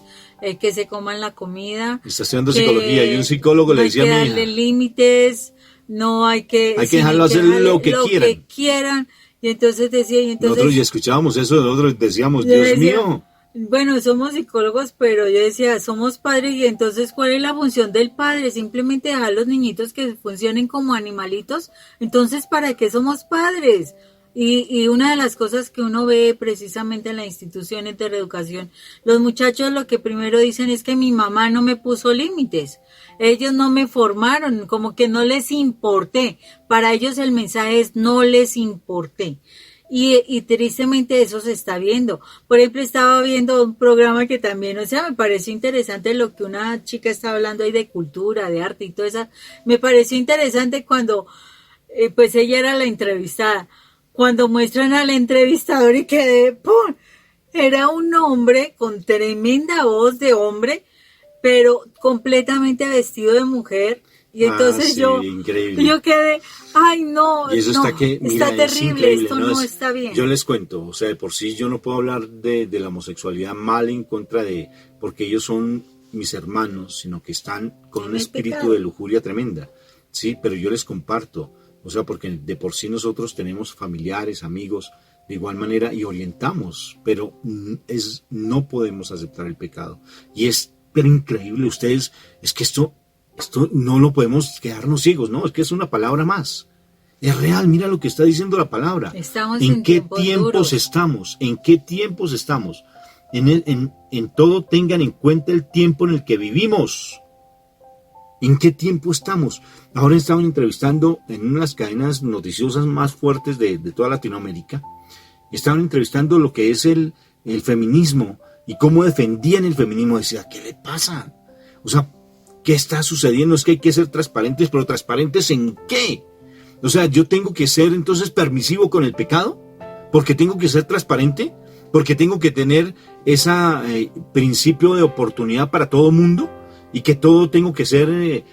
que se coman la comida. Está estudiando psicología y un psicólogo le decía a mi hija. No hay que darle límites, no hay que... Hay que dejarlo hacer lo que quieran. Y entonces decía... Nosotros ya escuchábamos eso, nosotros decíamos, Dios mío... Bueno, somos psicólogos, pero yo decía, somos padres y entonces, ¿cuál es la función del padre? Simplemente dejar a los niñitos que funcionen como animalitos. Entonces, ¿para qué somos padres? Y una de las cosas que uno ve precisamente en las instituciones de reeducación, los muchachos lo que primero dicen es que mi mamá no me puso límites. Ellos no me formaron, como que no les importé. Para ellos el mensaje es no les importé. Y tristemente eso se está viendo. Por ejemplo, estaba viendo un programa que también, o sea, me pareció interesante lo que una chica estaba hablando ahí de cultura, de arte y todo eso. Me pareció interesante cuando, pues ella era la entrevistada. Cuando muestran al entrevistador y quedé, ¡pum! Era un hombre con tremenda voz de hombre, pero completamente vestido de mujer. Y entonces sí, yo quedé, ay no, y eso no, está terrible, esto no está bien. Yo les cuento, o sea, de por sí yo no puedo hablar de la homosexualidad mal en contra de, porque ellos son mis hermanos, sino que están con un espíritu de lujuria tremenda, sí, pero yo les comparto, o sea, porque de por sí nosotros tenemos familiares, amigos, de igual manera, y orientamos, pero no podemos aceptar el pecado. Y es pero increíble, ustedes, es que esto no lo podemos quedarnos ciegos, ¿no? Es que es una palabra más. Es real, mira lo que está diciendo la palabra. ¿En qué tiempos estamos? ¿En qué tiempos estamos? En todo tengan en cuenta el tiempo en el que vivimos. ¿En qué tiempo estamos? Ahora estaban entrevistando en una de las cadenas noticiosas más fuertes de toda Latinoamérica. Estaban entrevistando lo que es el feminismo y cómo defendían el feminismo. Decía, ¿qué le pasa? O sea, ¿qué está sucediendo? Es que hay que ser transparentes, pero ¿transparentes en qué? O sea, ¿yo tengo que ser entonces permisivo con el pecado? ¿Porque tengo que ser transparente? ¿Porque tengo que tener ese principio de oportunidad para todo mundo? ¿Y que todo tengo que ser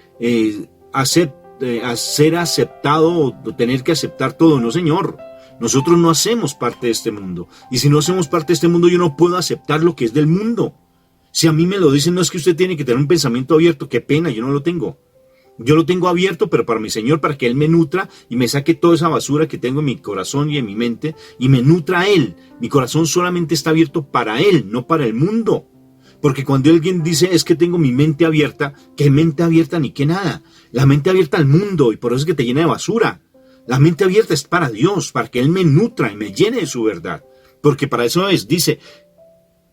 ser aceptado o tener que aceptar todo? No, señor. Nosotros no hacemos parte de este mundo. Y si no hacemos parte de este mundo, yo no puedo aceptar lo que es del mundo. Si a mí me lo dicen, no es que usted tiene que tener un pensamiento abierto, qué pena, yo no lo tengo. Yo lo tengo abierto, pero para mi Señor, para que Él me nutra y me saque toda esa basura que tengo en mi corazón y en mi mente y me nutra a Él. Mi corazón solamente está abierto para Él, no para el mundo. Porque cuando alguien dice, es que tengo mi mente abierta, ¿qué mente abierta ni qué nada? La mente abierta al mundo, y por eso es que te llena de basura. La mente abierta es para Dios, para que Él me nutra y me llene de su verdad. Porque para eso dice,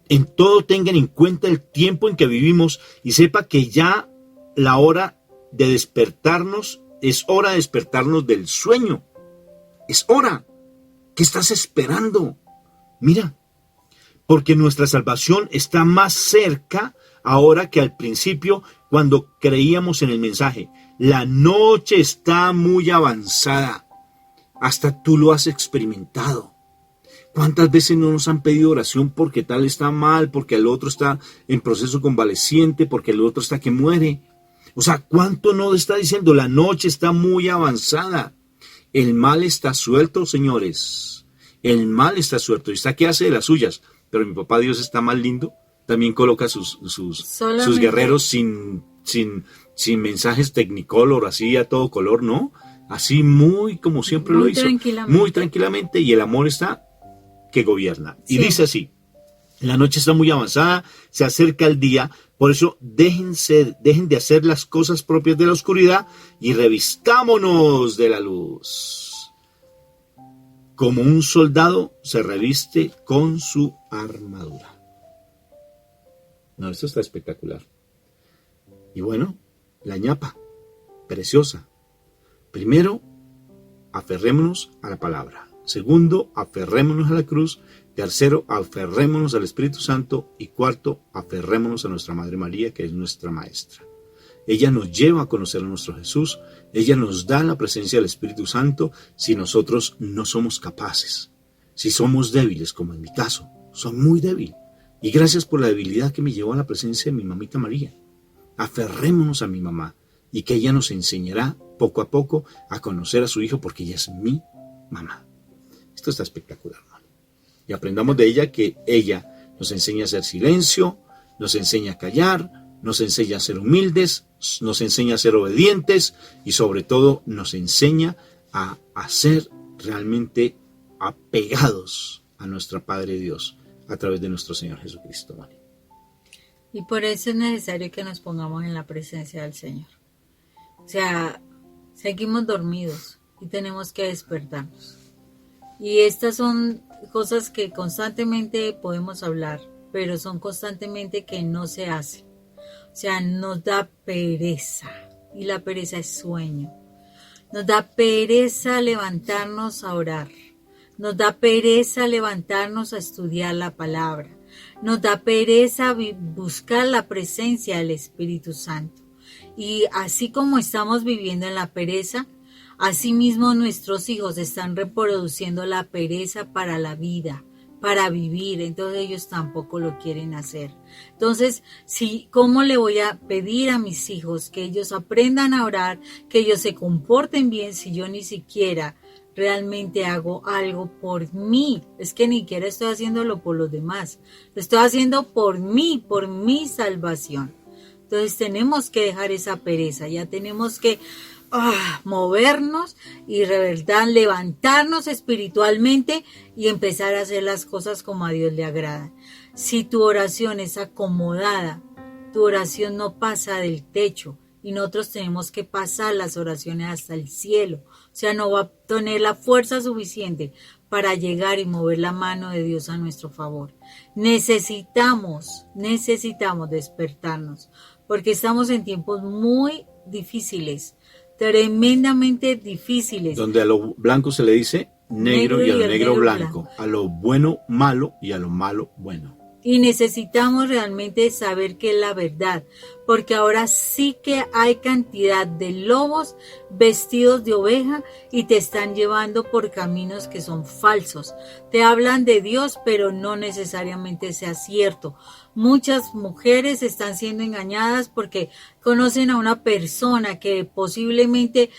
En todo tengan en cuenta el tiempo en que vivimos y sepa que ya la hora de despertarnos es hora de despertarnos del sueño. Es hora. ¿Qué estás esperando? Mira, porque nuestra salvación está más cerca ahora que al principio cuando creíamos en el mensaje. La noche está muy avanzada. Hasta tú lo has experimentado. ¿Cuántas veces no nos han pedido oración porque tal está mal, porque el otro está en proceso convaleciente, porque el otro está que muere? O sea, ¿cuánto no está diciendo? La noche está muy avanzada. El mal está suelto, señores. El mal está suelto. Y está que hace de las suyas. Pero mi papá Dios está más lindo. También coloca sus guerreros sin mensajes Technicolor, así a todo color, ¿no? Así muy como siempre lo hizo. Muy tranquilamente. Y el amor está que gobierna. Y dice así: la noche está muy avanzada, se acerca el día, por eso dejen de hacer las cosas propias de la oscuridad y revistámonos de la luz. Como un soldado se reviste con su armadura. No, esto está espectacular. Y bueno, la ñapa, preciosa. Primero, aferrémonos a la palabra. Segundo, aferrémonos a la cruz. Tercero, aferrémonos al Espíritu Santo. Y cuarto, aferrémonos a nuestra Madre María, que es nuestra maestra. Ella nos lleva a conocer a nuestro Jesús. Ella nos da la presencia del Espíritu Santo si nosotros no somos capaces. Si somos débiles, como en mi caso. Soy muy débil. Y gracias por la debilidad que me llevó a la presencia de mi mamita María. Aferrémonos a mi mamá y que ella nos enseñará poco a poco a conocer a su hijo porque ella es mi mamá. Esto está espectacular, hermano. Y aprendamos de ella que ella nos enseña a hacer silencio, nos enseña a callar, nos enseña a ser humildes, nos enseña a ser obedientes y sobre todo nos enseña a ser realmente apegados a nuestro Padre Dios a través de nuestro Señor Jesucristo, hermano. Y por eso es necesario que nos pongamos en la presencia del Señor. O sea, seguimos dormidos y tenemos que despertarnos. Y estas son cosas que constantemente podemos hablar, pero son constantemente que no se hacen. O sea, nos da pereza, y la pereza es sueño. Nos da pereza levantarnos a orar. Nos da pereza levantarnos a estudiar la palabra. Nos da pereza buscar la presencia del Espíritu Santo. Y así como estamos viviendo en la pereza, asimismo nuestros hijos están reproduciendo la pereza para la vida, para vivir. Entonces ellos tampoco lo quieren hacer. Entonces, ¿cómo le voy a pedir a mis hijos que ellos aprendan a orar, que ellos se comporten bien si yo ni siquiera realmente hago algo por mí? Es que ni siquiera estoy haciéndolo por los demás. Lo estoy haciendo por mí, por mi salvación. Entonces tenemos que dejar esa pereza. Ya tenemos que movernos y de verdad levantarnos espiritualmente y empezar a hacer las cosas como a Dios le agrada. Si tu oración es acomodada, tu oración no pasa del techo. Y nosotros tenemos que pasar las oraciones hasta el cielo. O sea, no va a tener la fuerza suficiente para llegar y mover la mano de Dios a nuestro favor. Necesitamos despertarnos, porque estamos en tiempos muy difíciles, tremendamente difíciles. Donde a lo blanco se le dice negro y a lo negro blanco, a lo bueno malo y a lo malo bueno. Y necesitamos realmente saber qué es la verdad, porque ahora sí que hay cantidad de lobos vestidos de oveja y te están llevando por caminos que son falsos. Te hablan de Dios, pero no necesariamente sea cierto. Muchas mujeres están siendo engañadas porque conocen a una persona que posiblemente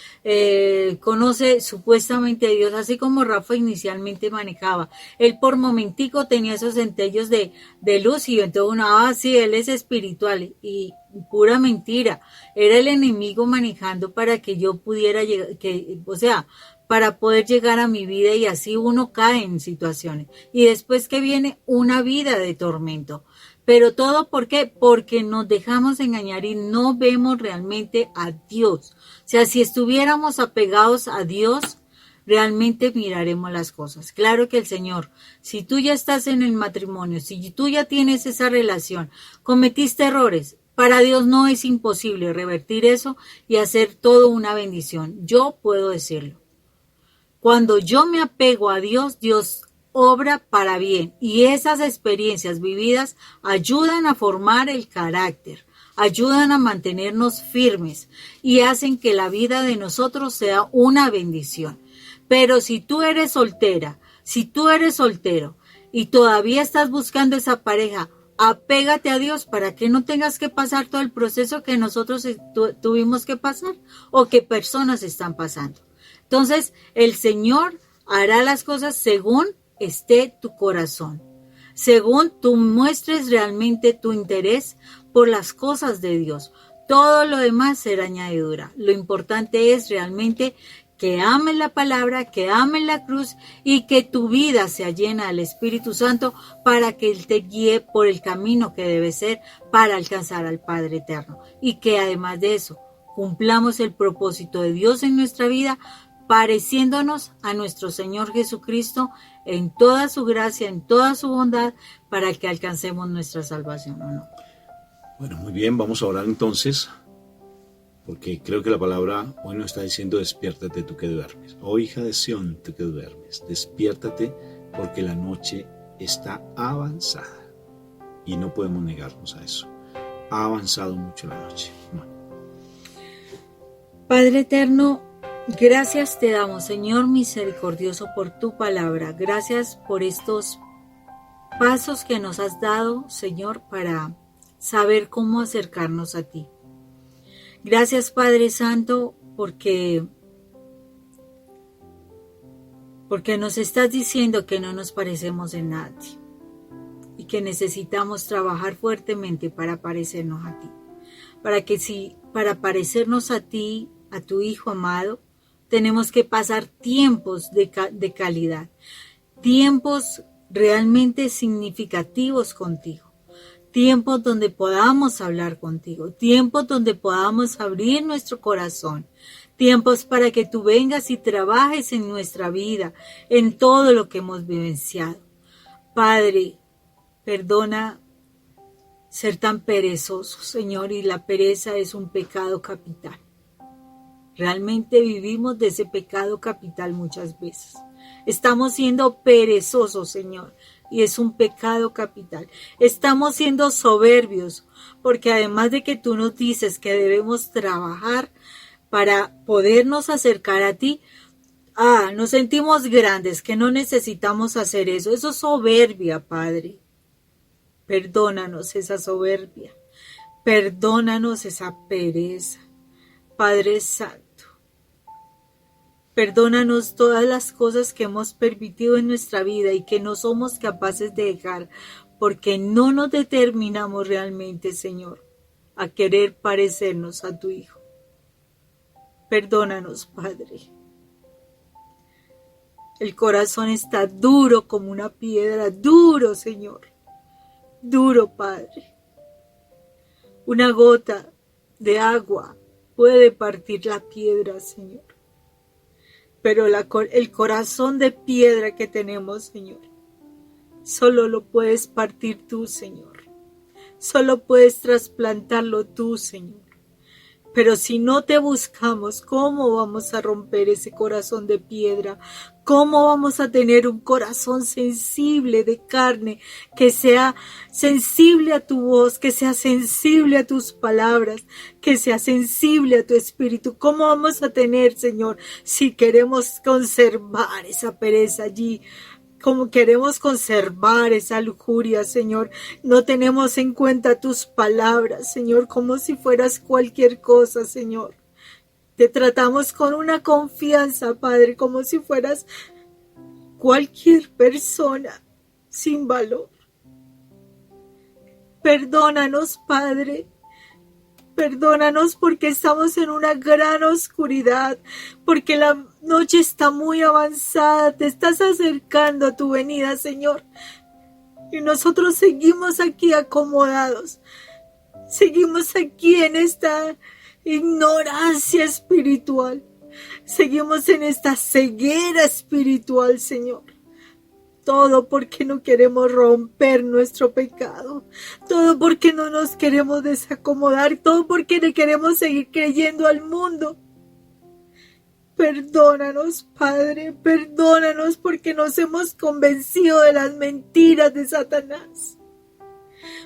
conoce supuestamente a Dios, así como Rafa inicialmente manejaba. Él por momentico tenía esos centellos de luz y entonces uno, sí, él es espiritual, y pura mentira. Era el enemigo manejando para que yo pudiera llegar, para poder llegar a mi vida, y así uno cae en situaciones. Y después que viene una vida de tormento. Pero todo, ¿por qué? Porque nos dejamos engañar y no vemos realmente a Dios. O sea, si estuviéramos apegados a Dios, realmente miraremos las cosas. Claro que el Señor, si tú ya estás en el matrimonio, si tú ya tienes esa relación, cometiste errores, para Dios no es imposible revertir eso y hacer todo una bendición. Yo puedo decirlo. Cuando yo me apego a Dios, Dios obra para bien y esas experiencias vividas ayudan a formar el carácter, ayudan a mantenernos firmes y hacen que la vida de nosotros sea una bendición. Pero si tú eres soltera, si tú eres soltero y todavía estás buscando esa pareja, apégate a Dios para que no tengas que pasar todo el proceso que nosotros tuvimos que pasar o que personas están pasando. Entonces, el Señor hará las cosas según esté tu corazón, según tú muestres realmente tu interés por las cosas de Dios. Todo lo demás será añadidura. Lo importante es realmente que ames la palabra, que ames la cruz y que tu vida sea llena del Espíritu Santo para que Él te guíe por el camino que debe ser para alcanzar al Padre Eterno. Y que además de eso, cumplamos el propósito de Dios en nuestra vida, pareciéndonos a nuestro Señor Jesucristo en toda su gracia, en toda su bondad, para que alcancemos nuestra salvación, ¿o no? Bueno, muy bien, vamos a orar entonces, porque creo que la palabra hoy nos está diciendo: despiértate tú que duermes. Oh hija de Sión, tú que duermes, despiértate, porque la noche está avanzada y no podemos negarnos a eso. Ha avanzado mucho la noche. Bueno. Padre eterno, gracias te damos, Señor misericordioso, por tu palabra. Gracias por estos pasos que nos has dado, Señor, para saber cómo acercarnos a ti. Gracias, Padre Santo, porque nos estás diciendo que no nos parecemos en nadie y que necesitamos trabajar fuertemente para parecernos a ti. Para parecernos a ti, a tu Hijo amado, tenemos que pasar tiempos de calidad, tiempos realmente significativos contigo, tiempos donde podamos hablar contigo, tiempos donde podamos abrir nuestro corazón, tiempos para que tú vengas y trabajes en nuestra vida, en todo lo que hemos vivenciado. Padre, perdona ser tan perezoso, Señor, y la pereza es un pecado capital. Realmente vivimos de ese pecado capital muchas veces. Estamos siendo perezosos, Señor, y es un pecado capital. Estamos siendo soberbios, porque además de que tú nos dices que debemos trabajar para podernos acercar a ti, nos sentimos grandes, que no necesitamos hacer eso. Eso es soberbia, Padre. Perdónanos esa soberbia. Perdónanos esa pereza. Padre Santo, perdónanos todas las cosas que hemos permitido en nuestra vida y que no somos capaces de dejar, porque no nos determinamos realmente, Señor, a querer parecernos a tu Hijo. Perdónanos, Padre. El corazón está duro como una piedra, duro, Señor. Duro, Padre. Una gota de agua puede partir la piedra, Señor. Pero el corazón de piedra que tenemos, Señor, solo lo puedes partir tú, Señor. Solo puedes trasplantarlo tú, Señor. Pero si no te buscamos, ¿cómo vamos a romper ese corazón de piedra? ¿Cómo vamos a tener un corazón sensible de carne, que sea sensible a tu voz, que sea sensible a tus palabras, que sea sensible a tu espíritu? ¿Cómo vamos a tener, Señor, si queremos conservar esa pereza allí? Como queremos conservar esa lujuria, Señor, no tenemos en cuenta tus palabras, Señor, como si fueras cualquier cosa, Señor. Te tratamos con una confianza, Padre, como si fueras cualquier persona sin valor. Perdónanos, Padre. Perdónanos porque estamos en una gran oscuridad, porque la noche está muy avanzada, te estás acercando a tu venida, Señor. Y nosotros seguimos aquí acomodados, seguimos aquí en esta ignorancia espiritual, Seguimos en esta ceguera espiritual, Señor. Todo porque no queremos romper nuestro pecado. Todo porque no nos queremos desacomodar. Todo porque le queremos seguir creyendo al mundo. Perdónanos, Padre. Perdónanos porque nos hemos convencido de las mentiras de Satanás.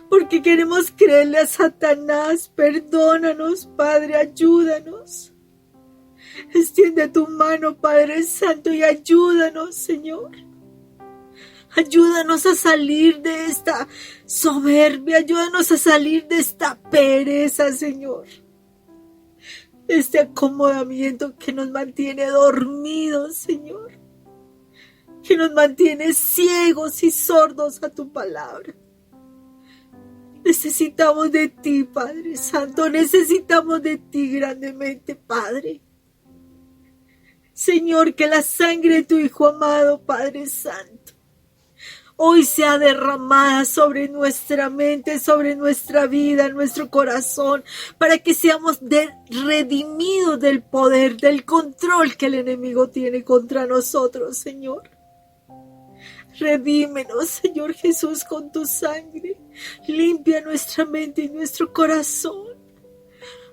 Porque queremos creerle a Satanás. Perdónanos, Padre. Ayúdanos. Extiende tu mano, Padre Santo, y ayúdanos, Señor. Ayúdanos a salir de esta soberbia, ayúdanos a salir de esta pereza, Señor. Este acomodamiento que nos mantiene dormidos, Señor. Que nos mantiene ciegos y sordos a tu palabra. Necesitamos de ti, Padre Santo, necesitamos de ti grandemente, Padre. Señor, que la sangre de tu Hijo amado, Padre Santo, hoy sea derramada sobre nuestra mente, sobre nuestra vida, nuestro corazón, para que seamos redimidos del poder, del control que el enemigo tiene contra nosotros, Señor. Redímenos, Señor Jesús, con tu sangre. Limpia nuestra mente y nuestro corazón.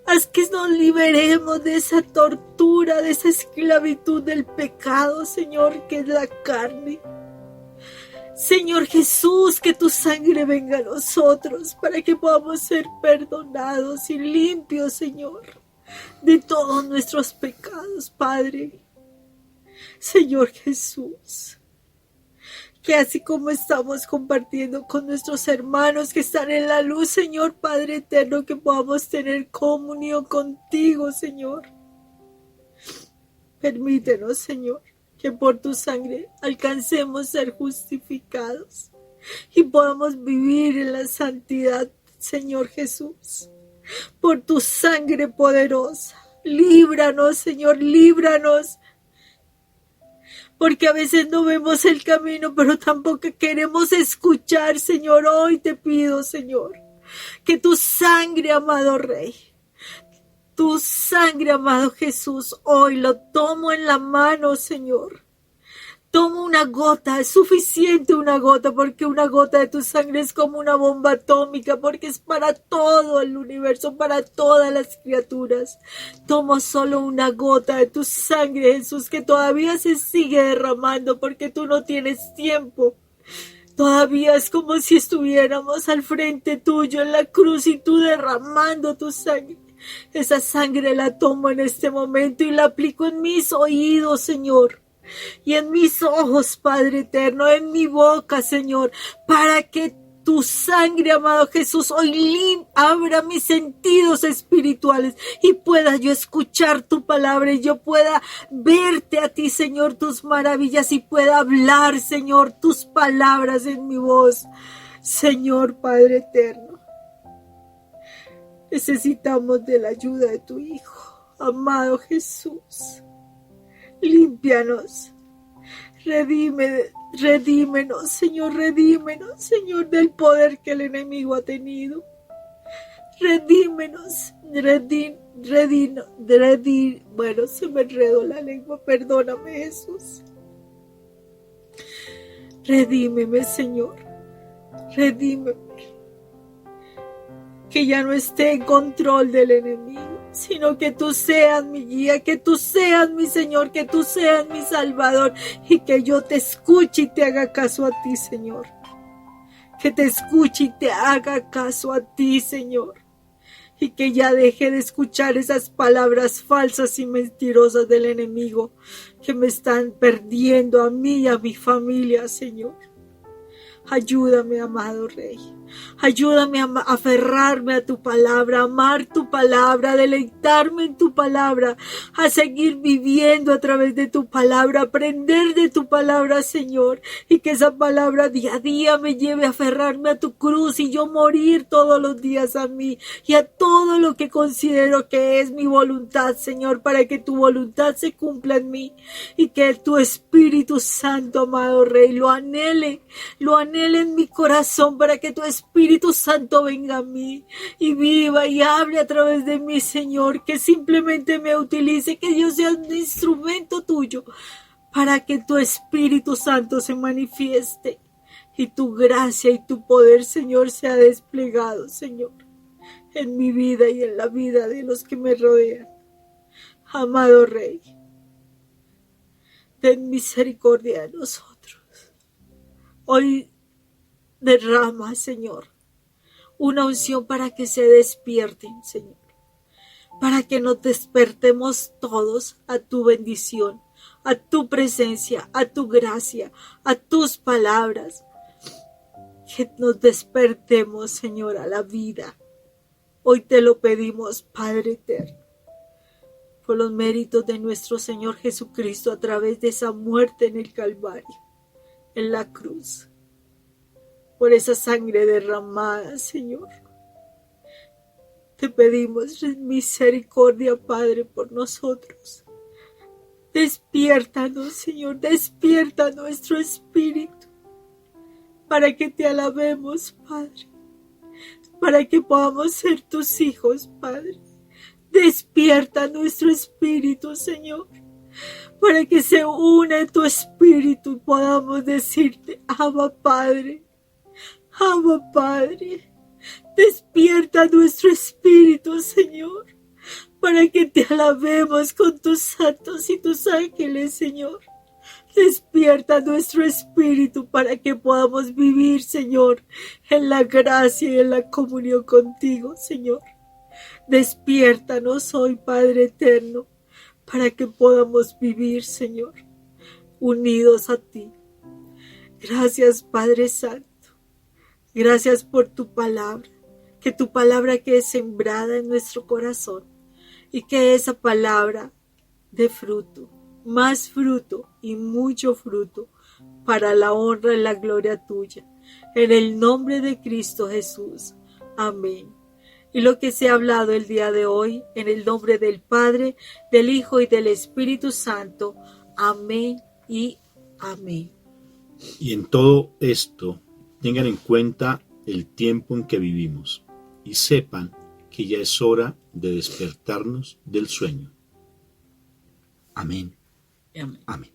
Haz que nos liberemos de esa tortura, de esa esclavitud del pecado, Señor, que es la carne. Señor Jesús, que tu sangre venga a nosotros para que podamos ser perdonados y limpios, Señor, de todos nuestros pecados, Padre. Señor Jesús, que así como estamos compartiendo con nuestros hermanos que están en la luz, Señor Padre eterno, que podamos tener comunión contigo, Señor. Permítenos, Señor, que por tu sangre alcancemos ser justificados y podamos vivir en la santidad, Señor Jesús. Por tu sangre poderosa, líbranos, Señor, líbranos. Porque a veces no vemos el camino, pero tampoco queremos escuchar, Señor. Hoy te pido, Señor, que tu sangre, amado Rey, tu sangre, amado Jesús, hoy lo tomo en la mano, Señor. Tomo una gota, es suficiente una gota, porque una gota de tu sangre es como una bomba atómica, porque es para todo el universo, para todas las criaturas. Tomo solo una gota de tu sangre, Jesús, que todavía se sigue derramando, porque tú no tienes tiempo. Todavía es como si estuviéramos al frente tuyo en la cruz y tú derramando tu sangre. Esa sangre la tomo en este momento y la aplico en mis oídos, Señor. Y en mis ojos, Padre eterno, en mi boca, Señor, para que tu sangre, amado Jesús, hoy abra mis sentidos espirituales y pueda yo escuchar tu palabra y yo pueda verte a ti, Señor, tus maravillas y pueda hablar, Señor, tus palabras en mi voz, Señor Padre eterno. Necesitamos de la ayuda de tu Hijo, amado Jesús. Límpianos, redímenos, Señor, del poder que el enemigo ha tenido. Redímenos, bueno, se me enredó la lengua, perdóname, Jesús. Redímeme, Señor, redímeme. Que ya no esté en control del enemigo, sino que tú seas mi guía, que tú seas mi Señor, que tú seas mi Salvador y que yo te escuche y te haga caso a ti, Señor. Que te escuche y te haga caso a ti, Señor. Y que ya deje de escuchar esas palabras falsas y mentirosas del enemigo que me están perdiendo a mí y a mi familia, Señor. Ayúdame, amado Rey. Ayúdame a aferrarme a tu palabra, a amar tu palabra, a deleitarme en tu palabra, a seguir viviendo a través de tu palabra, a aprender de tu palabra, Señor, y que esa palabra día a día me lleve a aferrarme a tu cruz y yo morir todos los días a mí y a todo lo que considero que es mi voluntad, Señor, para que tu voluntad se cumpla en mí y que tu Espíritu Santo, amado Rey, lo anhele en mi corazón para que tu Espíritu Espíritu Santo venga a mí y viva y hable a través de mí, Señor, que simplemente me utilice, que yo sea un instrumento tuyo para que tu Espíritu Santo se manifieste y tu gracia y tu poder, Señor, sea desplegado, Señor, en mi vida y en la vida de los que me rodean. Amado Rey, ten misericordia de nosotros. Hoy derrama, Señor, una unción para que se despierten, Señor, para que nos despertemos todos a tu bendición, a tu presencia, a tu gracia, a tus palabras. Que nos despertemos, Señor, a la vida. Hoy te lo pedimos, Padre eterno, por los méritos de nuestro Señor Jesucristo a través de esa muerte en el Calvario, en la cruz, por esa sangre derramada, Señor. Te pedimos misericordia, Padre, por nosotros. Despiértanos, Señor, despierta nuestro espíritu para que te alabemos, Padre, para que podamos ser tus hijos, Padre. Despierta nuestro espíritu, Señor, para que se una tu espíritu y podamos decirte, Abba, Padre, Abba, Padre. Despierta nuestro espíritu, Señor, para que te alabemos con tus santos y tus ángeles, Señor. Despierta nuestro espíritu para que podamos vivir, Señor, en la gracia y en la comunión contigo, Señor. Despiértanos hoy, Padre eterno, para que podamos vivir, Señor, unidos a ti. Gracias, Padre Santo. Gracias por tu palabra. Que tu palabra quede sembrada en nuestro corazón y que esa palabra dé fruto, más fruto y mucho fruto para la honra y la gloria tuya. En el nombre de Cristo Jesús. Amén. Y lo que se ha hablado el día de hoy, en el nombre del Padre, del Hijo y del Espíritu Santo. Amén y amén. Y en todo esto, tengan en cuenta el tiempo en que vivimos y sepan que ya es hora de despertarnos del sueño. Amén. Amén. Amén.